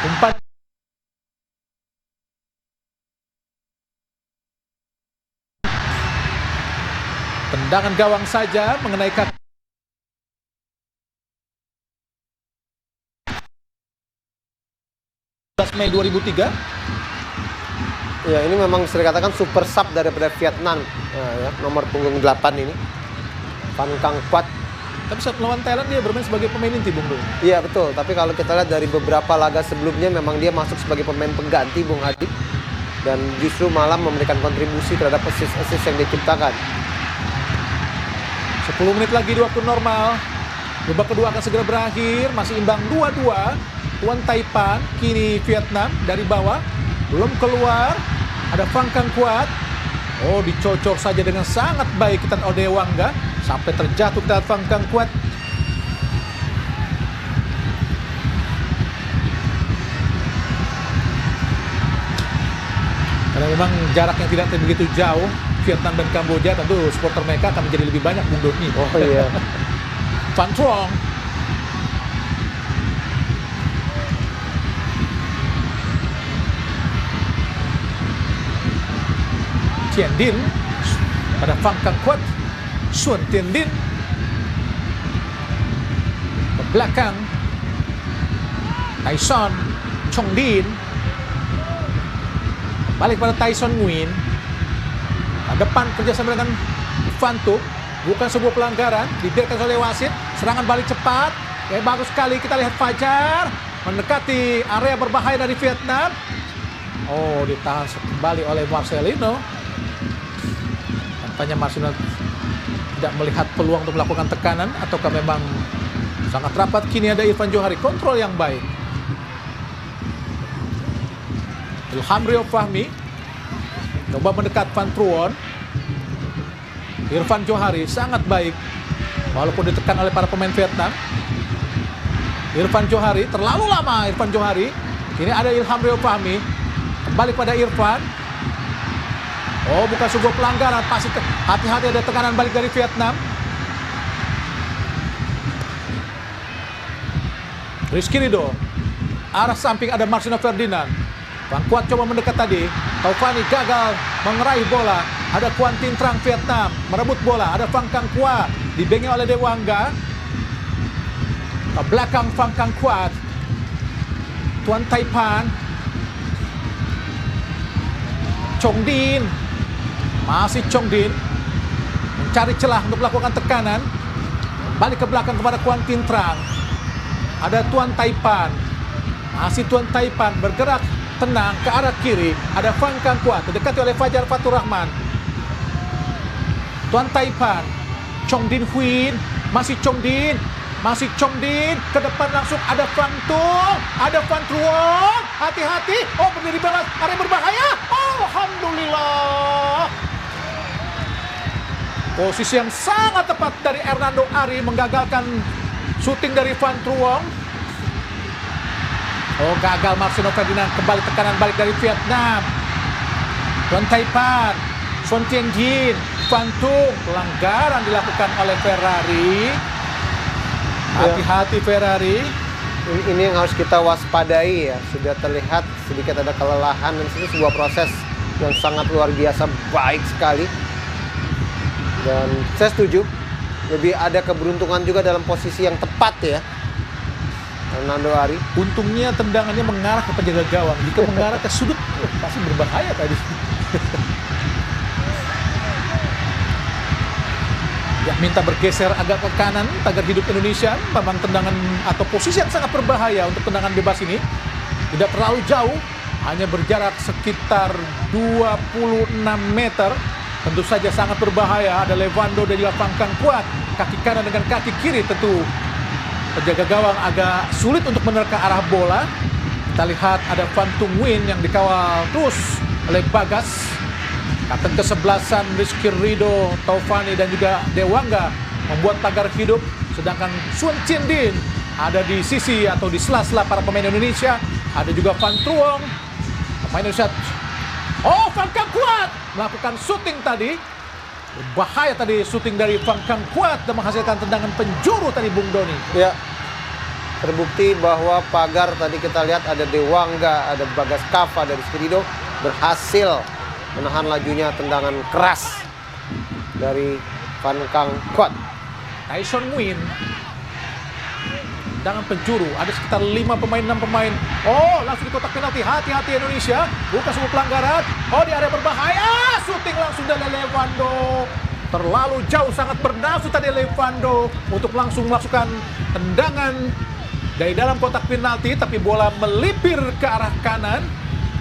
umpan tendangan gawang saja mengenai kaki. Mei 2003. Ya, ini memang bisa dikatakan super sub daripada Vietnam. Nah, ya, nomor punggung 8 ini. Van Kang Quat. Tapi saat melawan Thailand dia bermain sebagai pemain inti, Bung Doni. Iya, betul. Tapi kalau kita lihat dari beberapa laga sebelumnya memang dia masuk sebagai pemain pengganti, Bung Adi. Dan justru malah memberikan kontribusi terhadap assist-assist yang diciptakan. 10 menit lagi di waktu normal. Babak kedua akan segera berakhir. Masih imbang 2-2. Tuan Taipan, kini Vietnam dari bawah. Belum keluar. Ada Van Kang Quat. Oh, dicocor saja dengan sangat baik Kitan Odewangga. Sampai terjatuh ke Van Kang Quat. Karena memang jarak yang tidak begitu jauh, Vietnam dan Kamboja, tentu supporter mereka akan menjadi lebih banyak, Bung Doni. Oh iya. Van Truong. Tien Din pada Van Kang Quat. Suan Tien Din ke belakang. Tyson Chong Din balik pada Tyson Nguyen. Depan kerjasama dengan Van Thuc. Bukan sebuah pelanggaran, dibiarkan oleh wasit. Serangan balik cepat, bagus sekali. Kita lihat Fajar mendekati area berbahaya dari Vietnam. Oh, ditahan kembali oleh Marcelino. Tampaknya Marcelino tidak melihat peluang untuk melakukan tekanan, ataukah memang sangat rapat. Kini ada Irfan Johari, kontrol yang baik. Ilham Rio Fahmi coba mendekat Van Truong. Irfan Johari sangat baik walaupun ditekan oleh para pemain Vietnam. Irfan Johari terlalu lama. Irfan Johari. Kini ada Ilham Rio Fahmi, kembali pada Irfan. Oh, bukan sebuah pelanggaran. Pasti hati-hati, ada tekanan balik dari Vietnam. Rizky Ridho, arah samping ada Marcelino Ferdinand. Van Quat coba mendekat tadi. Taufani gagal mengeraih bola. Ada Quan Tin Trang Vietnam merebut bola. Ada Van Kang Quat dibengi oleh Dewangga. Ke belakang Van Kang Quat. Tuan Taipan. Chong Din. Masih Chong Din mencari celah untuk melakukan tekanan. Balik ke belakang kepada Quan Tin Trang. Ada Tuan Taipan. Masih Tuan Taipan bergerak tenang ke arah kiri. Ada Van Kang Quat didekati oleh Fajar Fatur Rahman. Tuan Taipan. Chong Din Huyen. Masih Chong Din. Masih Chong Din. Ke depan langsung ada Van Thuc. Ada Van Truong. Hati-hati. Oh, berdiri balas. Area berbahaya. Alhamdulillah. Posisi yang sangat tepat dari Hernando Ari menggagalkan syuting dari Van Truong. Oh, gagal Marcelino Ferdinand. Kembali tekanan balik dari Vietnam. Tuan Taipan. Suan Tien Din. Fantung, pelanggaran dilakukan oleh Ferrari. Hati-hati Ferrari. Ini yang harus kita waspadai ya. Sudah terlihat sedikit ada kelelahan dan ini sebuah proses yang sangat luar biasa baik sekali. Dan saya setuju, lebih ada keberuntungan juga dalam posisi yang tepat ya. Fernando Ari. Untungnya tendangannya mengarah ke penjaga gawang. Jika mengarah ke sudut, pasti berbahaya tadi. Ya, minta bergeser agak ke kanan tagar hidup Indonesia. Memang tendangan atau posisi yang sangat berbahaya untuk tendangan bebas ini. Tidak terlalu jauh, hanya berjarak sekitar 26 meter. Tentu saja sangat berbahaya. Ada Levando dan juga Fangkang kuat. Kaki kanan dengan kaki kiri tentu. Penjaga gawang agak sulit untuk menerka arah bola. Kita lihat ada Fantung Win yang dikawal terus oleh Bagas. Kapten kesebelasan Rizky Ridho, Taufani dan juga Dewangga membuat tagar hidup. Sedangkan Suan Cindin ada di sisi atau di sela-sela para pemain Indonesia. Ada juga Van Truong, pemain Indonesia. Oh, Van Kang kuat melakukan syuting tadi. Bahaya tadi syuting dari Van Kang kuat dan menghasilkan tendangan penjuru tadi Bung Doni. Ya, terbukti bahwa pagar tadi kita lihat ada Dewangga, ada Bagas Kava dari Rizky Ridho berhasil menahan lajunya tendangan keras dari Van Kang Kuat. Tyson Win. Tendangan penjuru. Ada sekitar 5 pemain, 6 pemain. Oh, langsung di kotak penalti. Hati-hati Indonesia. Bukan sebuah pelanggaran. Oh, di area berbahaya. Shooting langsung dari Levando. Terlalu jauh, sangat bernafsu tadi Levando untuk langsung melakukan tendangan dari dalam kotak penalti. Tapi bola melipir ke arah kanan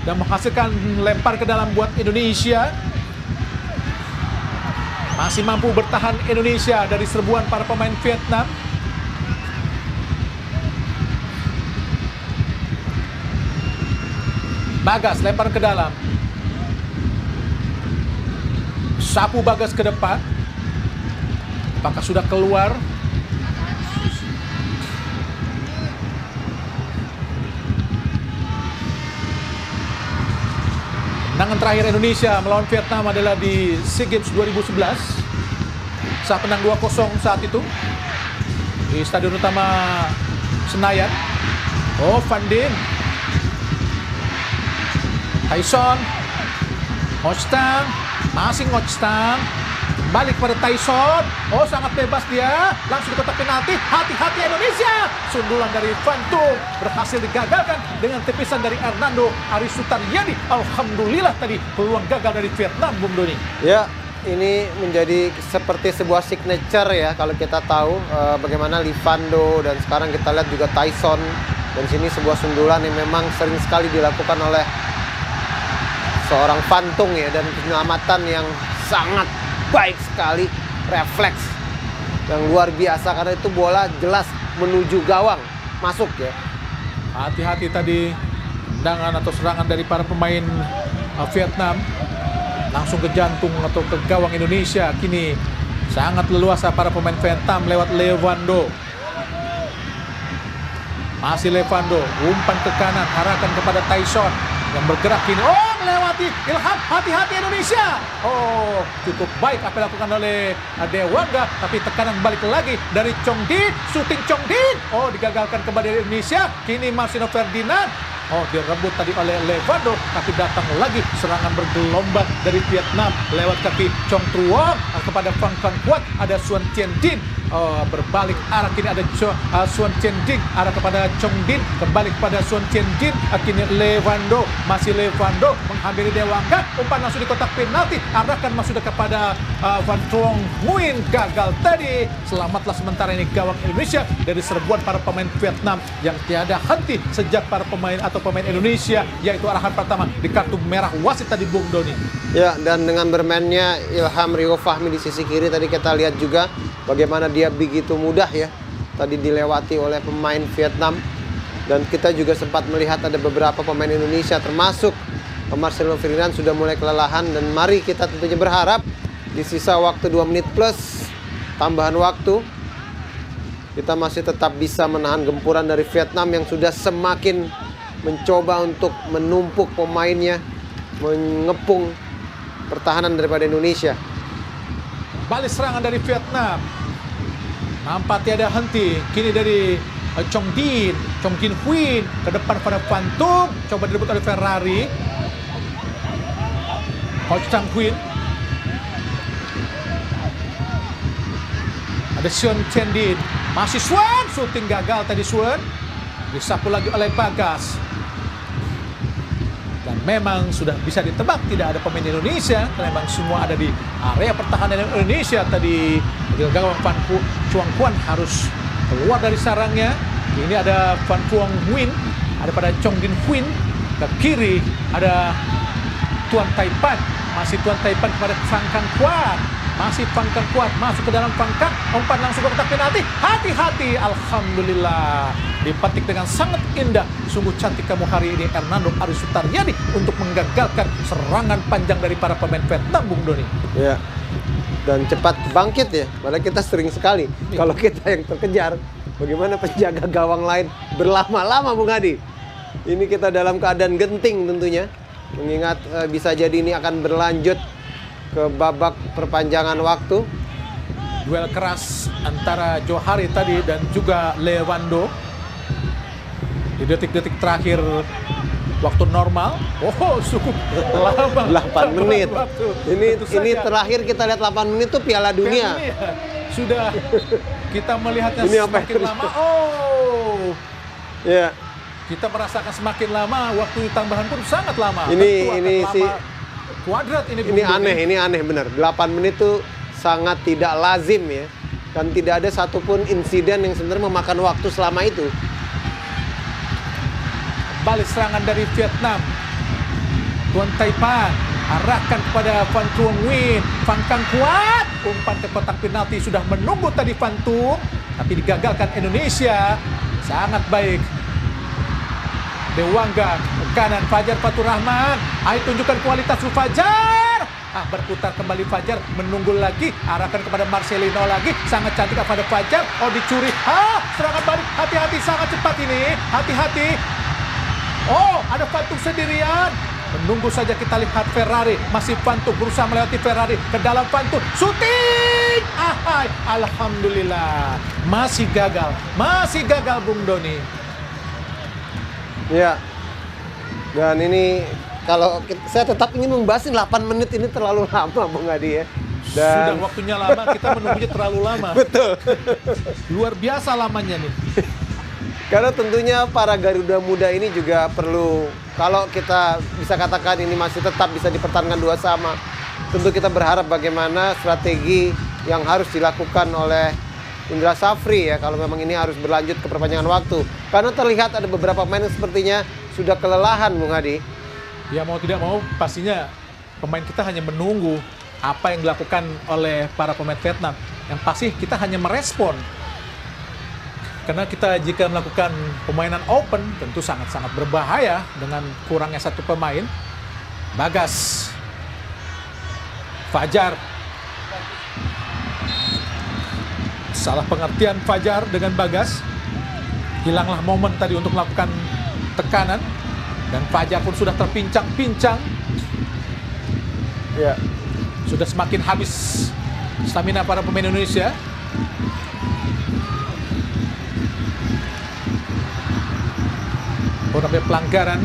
dan menghasilkan lempar ke dalam buat Indonesia. Masih mampu bertahan Indonesia dari serbuan para pemain Vietnam. Bagas lempar ke dalam. Sapu Bagas ke depan. Apakah sudah keluar? Tendangan terakhir Indonesia melawan Vietnam adalah di SEA Games 2011. Saat menang 2-0 saat itu di Stadion Utama Senayan. Oh, Van Dien, Tyson, Ngostang, masih Ngostang, balik pada Tyson. Oh, sangat bebas dia, langsung ke kotak penalti. Hati-hati Indonesia. Sundulan dari Fantung berhasil digagalkan dengan tepisan dari Hernando Arisutariyadi. Alhamdulillah tadi peluang gagal dari Vietnam, Bung Doni. Ya, ini menjadi seperti sebuah signature ya kalau kita tahu bagaimana Levando dan sekarang kita lihat juga Tyson. Dan sini sebuah sundulan yang memang sering sekali dilakukan oleh seorang Fantung ya, dan penyelamatan yang sangat baik sekali, refleks yang luar biasa karena itu bola jelas menuju gawang, masuk ya. Hati-hati tadi tendangan atau serangan dari para pemain Vietnam langsung ke jantung atau ke gawang Indonesia. Kini sangat leluasa para pemain Vietnam lewat Levando. Masih Levando, umpan ke kanan, arahkan kepada Tyson yang bergerak kini. Oh, melewati Ilham, hati-hati Indonesia. Oh, cukup baik apa yang dilakukan oleh Dewangga, tapi tekanan balik lagi dari Chong Din, shooting Chong Din. Oh, digagalkan kembali Indonesia. Kini Marcino Ferdinand. Oh, direbut tadi oleh Levando, tapi datang lagi serangan bergelombang dari Vietnam lewat kaki Chong Truong kepada Phang Khang Kuat. Ada Suan Tien Din. Berbalik arah kini ada Suan Tien Din arah kepada Chong Din, kembali kepada Suan Tien Din. Kini Levando, masih Levando menghampiri Dewangga, umpan langsung di kotak penalti, arahkan masuk kepada Van Truong Nguyen, gagal tadi. Selamatlah sementara ini gawang Indonesia dari serbuan para pemain Vietnam yang tiada henti sejak para pemain atau pemain Indonesia, yaitu arahan pertama di kartu merah wasit tadi Bung Doni. Ya, dan dengan bermainnya Ilham Rio Fahmi di sisi kiri tadi kita lihat juga bagaimana dia begitu mudah ya tadi dilewati oleh pemain Vietnam. Dan kita juga sempat melihat ada beberapa pemain Indonesia termasuk Marcelo Ferdinand sudah mulai kelelahan. Dan mari kita tentunya berharap di sisa waktu 2 menit plus tambahan waktu kita masih tetap bisa menahan gempuran dari Vietnam yang sudah semakin mencoba untuk menumpuk pemainnya, mengepung pertahanan daripada Indonesia. Balik serangan dari Vietnam. Nampak tiada henti. Kini dari Chong Kin Huyen ke depan pada Van Tung. Coba direbut oleh Ferrari. Coach Chang Huyen. Ada Sean Chen Din. Masih Swan. Shooting gagal tadi Swan. Disapu lagi oleh Bagas. Dan memang sudah bisa ditebak tidak ada pemain Indonesia. Karena memang semua ada di area pertahanan Indonesia. Tadi gawang Van Chuang Quan harus keluar dari sarangnya. Ini ada Van Chuang Huyen. Ada pada Chong Kin Huyen. Ke kiri ada Tuan Taipan. Masih Tuan Taipan kepada Fang Kang Kuat. Masih Fang Kang Kuat masuk ke dalam Fang Kang. Umpan langsung ke kotak penalti. Hati-hati. Alhamdulillah. Dipetik dengan sangat indah. Sungguh cantik kamu hari ini Hernando Ari Sutaryadi untuk menggagalkan serangan panjang dari para pemain Vietnam, Bung Doni. Ya. Dan cepat bangkit ya. Padahal kita sering sekali. Kalau kita yang terkejar, bagaimana penjaga gawang lain berlama-lama, Bung Hadi. Ini kita dalam keadaan genting tentunya. Mengingat bisa jadi ini akan berlanjut ke babak perpanjangan waktu. Duel keras antara Johari tadi dan juga Lewando. Di detik-detik terakhir waktu normal. Oh, cukup lama. 8 menit. Waktu. Ini terakhir kita lihat 8 menit itu Piala Dunia. Sudah kita melihatnya Ini apa semakin yang lama. Oh. Ya. Kita merasakan semakin lama, waktu tambahan pun sangat lama. Ini sih kuadrat ini. Ini aneh benar. 8 menit itu sangat tidak lazim ya. Dan tidak ada satupun insiden yang sebenarnya memakan waktu selama itu. Balik serangan dari Vietnam. Tuan Taipan arahkan kepada Van Truong Nguyen. Van Kang Kuat. Umpan ke kotak penalti sudah menunggu tadi Van Tung. Tapi digagalkan Indonesia. Sangat baik. Dewangga ke kanan. Fajar Fatur Rahman. Ayo tunjukkan kualitas Fajar. Berputar kembali Fajar. Menunggu lagi. Arahkan kepada Marcelino lagi. Sangat cantik kepada Fajar. Oh, dicuri. Serangan balik. Hati-hati. Sangat cepat ini. Hati-hati. Oh, ada Fantung sendirian. Menunggu saja kita lihat Ferrari. Masih Fantung berusaha melewati Ferrari. Ke dalam Fantung. Shooting! Alhamdulillah. Masih gagal. Masih gagal, Bung Doni. Ya. Dan ini kalau saya tetap ingin membahas 8 menit ini terlalu lama, Bung Hadi ya. Sudah waktunya lama, kita menunggunya terlalu lama. Betul. Luar biasa lamanya nih. Karena tentunya para Garuda Muda ini juga perlu, kalau kita bisa katakan ini masih tetap bisa dipertahankan 2 sama. Tentu kita berharap bagaimana strategi yang harus dilakukan oleh Indra Safri ya, kalau memang ini harus berlanjut ke perpanjangan waktu. Karena terlihat ada beberapa pemain yang sepertinya sudah kelelahan, Bung Hadi. Ya mau tidak mau, pastinya pemain kita hanya menunggu apa yang dilakukan oleh para pemain Vietnam. Yang pasti kita hanya merespon. Karena kita jika melakukan permainan open, tentu sangat-sangat berbahaya dengan kurangnya satu pemain. Bagas. Fajar. Salah pengertian Fajar dengan Bagas. Hilanglah momen tadi untuk melakukan tekanan. Dan Fajar pun sudah terpincang-pincang. Ya. Sudah semakin habis stamina para pemain Indonesia. Sampai pelanggaran.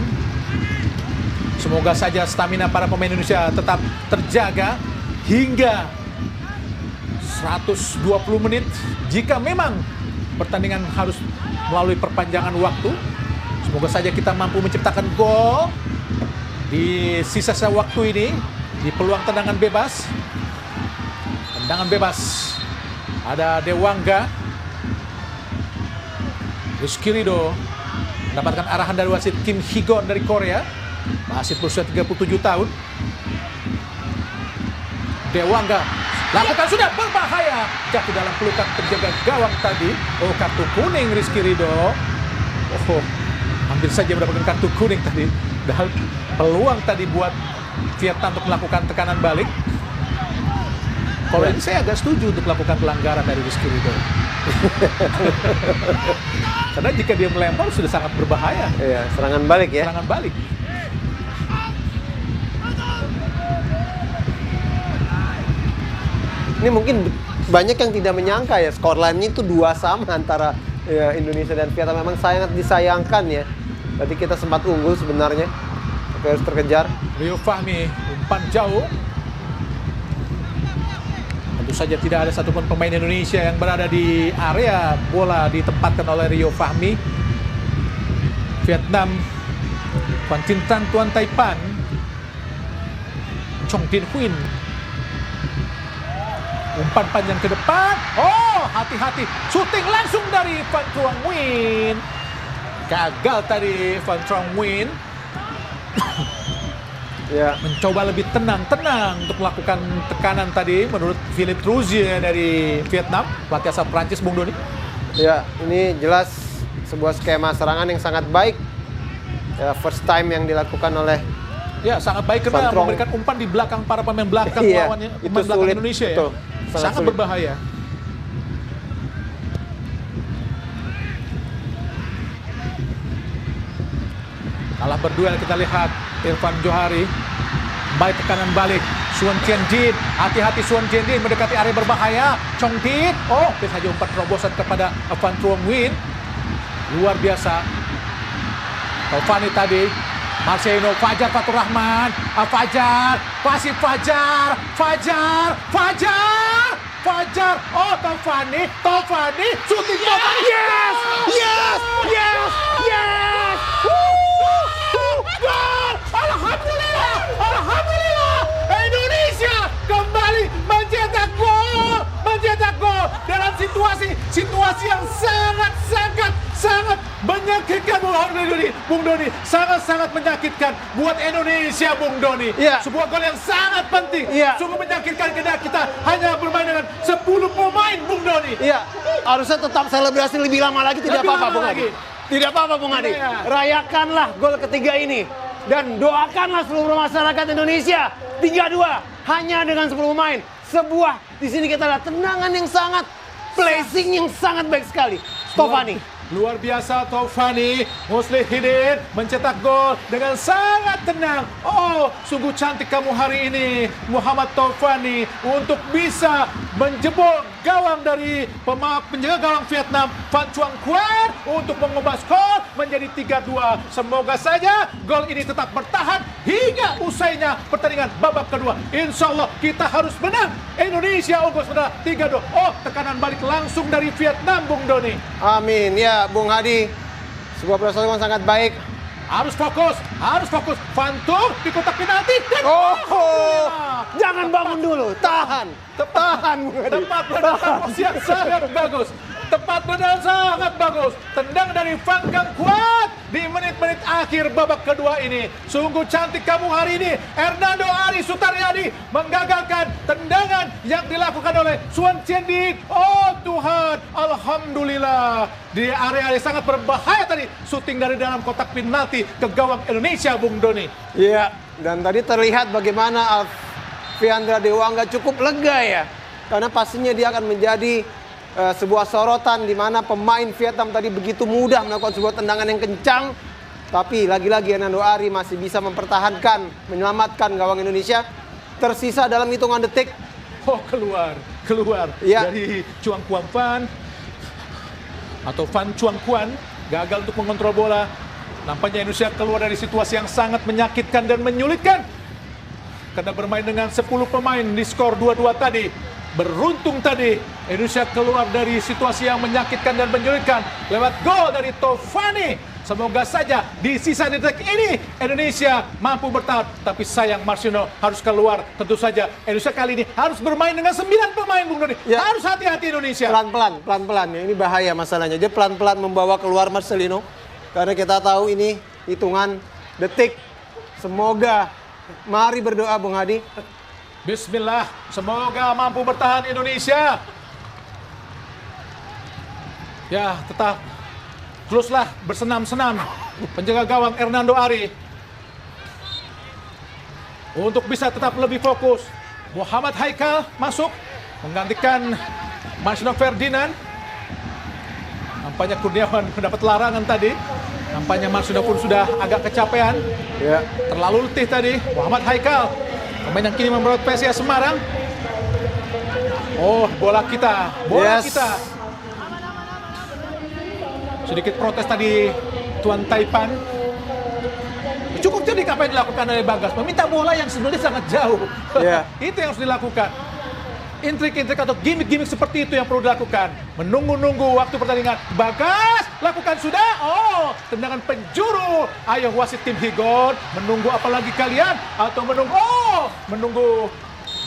Semoga saja stamina para pemain Indonesia tetap terjaga hingga 120 menit. Jika memang pertandingan harus melalui perpanjangan waktu, semoga saja kita mampu menciptakan gol di sisa-sisa waktu ini, di peluang tendangan bebas. Tendangan bebas. Ada Dewangga. Rizky Ridho mendapatkan arahan dari wasit Kim Hee-gon dari Korea. Wasit berusia 37 tahun. Dewangga lakukan sudah berbahaya. Jatuh dalam pelukan penjaga gawang tadi. Oh, kartu kuning Rizky Ridho. Oh, hampir saja mendapatkan kartu kuning tadi. Dan peluang tadi buat Vietnam untuk melakukan tekanan balik. Kalau ini saya agak setuju untuk melakukan pelanggaran dari Rizky Ridho. Karena jika dia melempar sudah sangat berbahaya. Iya, serangan balik ya. Serangan balik. Ini mungkin banyak yang tidak menyangka ya, skor line-nya itu 2-2 antara ya, Indonesia dan Vietnam. Memang sangat disayangkan ya. Tadi kita sempat unggul sebenarnya, tapi harus terkejar. Rio Fahmi umpan jauh. Tentu saja tidak ada satupun pemain Indonesia yang berada di area bola ditempatkan oleh Rio Fahmi. Vietnam, Quan Tin Tran Tuan Taipan, Chong Tin Huyen. Umpan panjang ke depan. Oh, hati-hati. Shooting langsung dari Van Truong Nguyen. Gagal tadi Van Truong Nguyen. Ya, Mencoba lebih tenang untuk melakukan tekanan tadi menurut Philippe Trouzier dari Vietnam, pelatih asal Prancis, Bung Doni. ya, ini jelas sebuah skema serangan yang sangat baik. Ya, first time yang dilakukan oleh Ya, sangat baik karena Van Truong. memberikan umpan di belakang para pemain belakang Iya, lawannya, itu pemain belakang sulit, Indonesia ya. betul. Sangat Sangat sulit. berbahaya. Kalah berduel kita lihat Irfan Johari. Baik tekanan balik. Suan Chien Jin. Hati-hati Suan Chien Jin mendekati area berbahaya. Chong Tin. Oh, bisa saja umpan terobosan kepada Van Truong Nguyen. Luar biasa. Taufani tadi. Marcelino, Fajar Fatur Rahman. Fajar. Pasti Fajar. Fajar. Oh, Taufani. Shooting Taufani. Yes! Gol! Alhamdulillah! Indonesia kembali mencetak gol dalam situasi yang sangat menyakitkan Bung Doni. Sangat menyakitkan buat Indonesia, Bung Doni. Iya. Sebuah gol yang sangat penting. Iya. Sungguh menyakitkan karena kita hanya bermain dengan 10 pemain, Bung Doni. Iya, harusnya tetap selebrasi lebih lama lagi, tidak Lebih apa-apa lama Bung lagi. Adi. Tidak apa-apa Bung Adi. Iya. Rayakanlah gol ketiga ini dan doakanlah seluruh masyarakat Indonesia 3-2 hanya dengan 10 pemain. Sebuah di sini kita lihat tendangan yang sangat placing yang sangat baik sekali. Taufani. Luar biasa Taufani. Muslihidin mencetak gol dengan sangat tenang. Oh, sungguh cantik kamu hari ini, Muhammad Taufani, untuk bisa menjebol gawang dari penjaga gawang Vietnam, Van Truong Nguyen, untuk mengubah skor menjadi 3-2. Semoga saja gol ini tetap bertahan hingga usainya pertandingan babak kedua. Insya Allah kita harus menang. Indonesia unggul sudah 3-2. Oh, tekanan balik langsung dari Vietnam, Bung Doni. Amin. Ya, Bung Hadi. Sebuah prestasi yang sangat baik. Harus fokus. Fantung di kotak penalti. Dan Jangan bangun dulu. Tahan. Bung Hadi. Tempat penendang yang sangat bagus. Tendang dari Van Gang kuat di menit-menit akhir babak kedua ini. Sungguh cantik kamu hari ini. Hernando Ari Sutaryadi menggagalkan tendangan yang dilakukan oleh Suan Chien Jin. Oh Tuhan, alhamdulillah. Di area sangat berbahaya tadi. Shooting dari dalam kotak penalti ke gawang Indonesia, Bung Doni. Iya, dan tadi terlihat bagaimana Alfiandra Dewangga cukup lega ya. Karena pastinya dia akan menjadi sebuah sorotan di mana pemain Vietnam tadi begitu mudah melakukan sebuah tendangan yang kencang. Tapi lagi-lagi Hernando Ari masih bisa mempertahankan, menyelamatkan gawang Indonesia. Tersisa dalam hitungan detik. Oh, keluar Iya. dari Chuang Kuang Van atau Van Chuang Quan, gagal untuk mengontrol bola. Nampaknya Indonesia keluar dari situasi yang sangat menyakitkan dan menyulitkan karena bermain dengan 10 pemain di skor 2-2 tadi. Beruntung tadi Indonesia keluar dari situasi yang menyakitkan dan menyulitkan lewat gol dari Taufani. Semoga saja di sisa detik ini Indonesia mampu bertahan. Tapi sayang Marcelino harus keluar. Tentu saja Indonesia kali ini harus bermain dengan 9 pemain, Bung Doni. Ya. Harus hati-hati Indonesia. Pelan-pelan. Ini bahaya masalahnya. Dia pelan-pelan membawa keluar Marcelino. Karena kita tahu ini hitungan detik. Semoga, mari berdoa Bung Hadi. Bismillah, semoga mampu bertahan Indonesia. Ya, tetap teruslah bersenam-senam penjaga gawang Hernando Ari untuk bisa tetap lebih fokus. Muhammad Haikal masuk menggantikan Marcelino Ferdinand. Nampaknya Kurniawan mendapat larangan tadi. Nampaknya Marcelino pun sudah agak kecapean. Ya. Terlalu letih tadi. Muhammad Haikal, pemain yang kini membawa PSIS Semarang. Oh, bola kita. Bola Yes. kita. Sedikit protes tadi Tuan Taipan. Cukup cerdik apa yang dilakukan oleh Bagas. Meminta bola yang sebenarnya sangat jauh. Iya. Itu yang harus dilakukan. Intrik-intrik atau gimmick-gimmick seperti itu yang perlu dilakukan. Menunggu-nunggu waktu pertandingan. Bagas, lakukan sudah. Oh, tendangan penjuru. Ayo wasit tim Higon. Menunggu apa lagi kalian? Atau menunggu, menunggu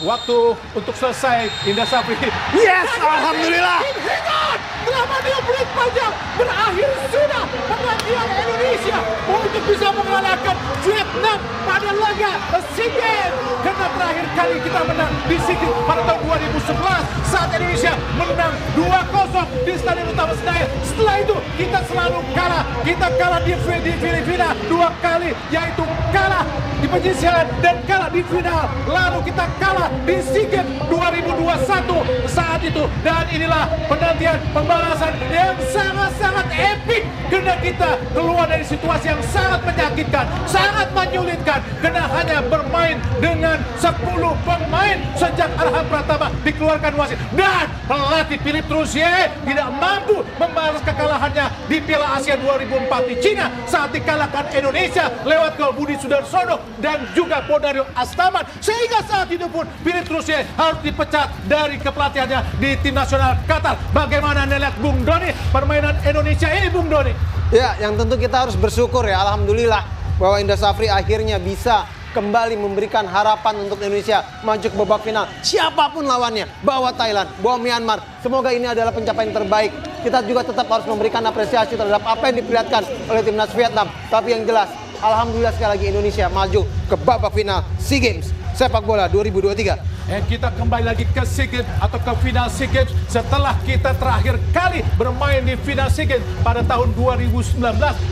waktu untuk selesai. Indra Safri. Yes, alhamdulillah. Tim Higon selama 2 menit panjang berakhir sudah pertandingan Indonesia untuk bisa mengalahkan Vietnam pada laga SEA Games. Karena terakhir kali kita menang di SEA Games pada tahun 2011 saat Indonesia menang 2-0 di Stadion Utama Senayan. Setelah itu kita selalu kalah. Kita kalah di Filipina 2 kali, yaitu kalah di penyisihan dan kalah di final. Lalu kita kalah di SEA Games 2021 saat itu. Dan inilah penantian pembalasan yang sangat-sangat epik. Karena kita keluar dari situasi yang sangat menyakitkan, sangat menyulitkan. Karena hanya bermain dengan 10 pemain sejak Arham Pratama dikeluarkan wasit. Dan pelatih Philippe Troussier tidak mampu membalas kekalahannya di Piala Asia 2004 di Cina saat dikalahkan Indonesia lewat gol Budi Sudarsono dan juga Podario Astaman. Sehingga saat itu pun Philippe Troussier harus dipecat dari kepelatihannya di tim nasional Qatar. Bagaimana Anda lihat Bung Doni permainan Indonesia ini, Bung Doni? Ya, yang tentu kita harus bersyukur ya, alhamdulillah bahwa Indra Safri akhirnya bisa kembali memberikan harapan untuk Indonesia maju ke babak final. Siapapun lawannya, bawa Thailand, bawa Myanmar, semoga ini adalah pencapaian terbaik. Kita juga tetap harus memberikan apresiasi terhadap apa yang diperlihatkan oleh timnas Vietnam. Tapi yang jelas, alhamdulillah sekali lagi Indonesia maju ke babak final SEA Games Sepak Bola 2023. Kita kembali lagi ke SEA Games atau ke final SEA Games setelah kita terakhir kali bermain di final SEA Games pada tahun 2019.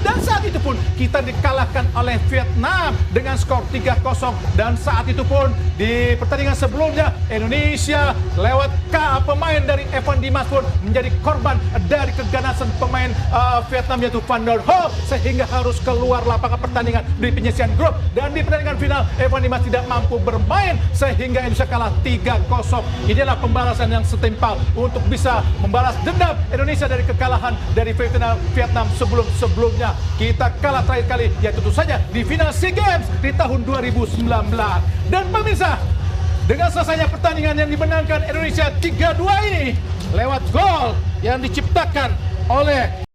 Dan saat itu pun kita dikalahkan oleh Vietnam dengan skor 3-0. Dan saat itu pun di pertandingan sebelumnya Indonesia lewat pemain dari Evan Dimas pun menjadi korban dari keganasan pemain Vietnam yaitu Van der Hoek, sehingga harus keluar lapangan pertandingan di penyisian grup. Dan di pertandingan final Evan Dimas tidak mampu bermain sehingga Indonesia kalah 3-0. Inilah pembalasan yang setimpal untuk bisa membalas dendam Indonesia dari kekalahan dari Vietnam sebelumnya. Kita kalah terakhir kali ya tentu saja di final SEA Games di tahun 2019. Dan pemirsa, dengan selesainya pertandingan yang dimenangkan Indonesia 3-2 ini lewat gol yang diciptakan oleh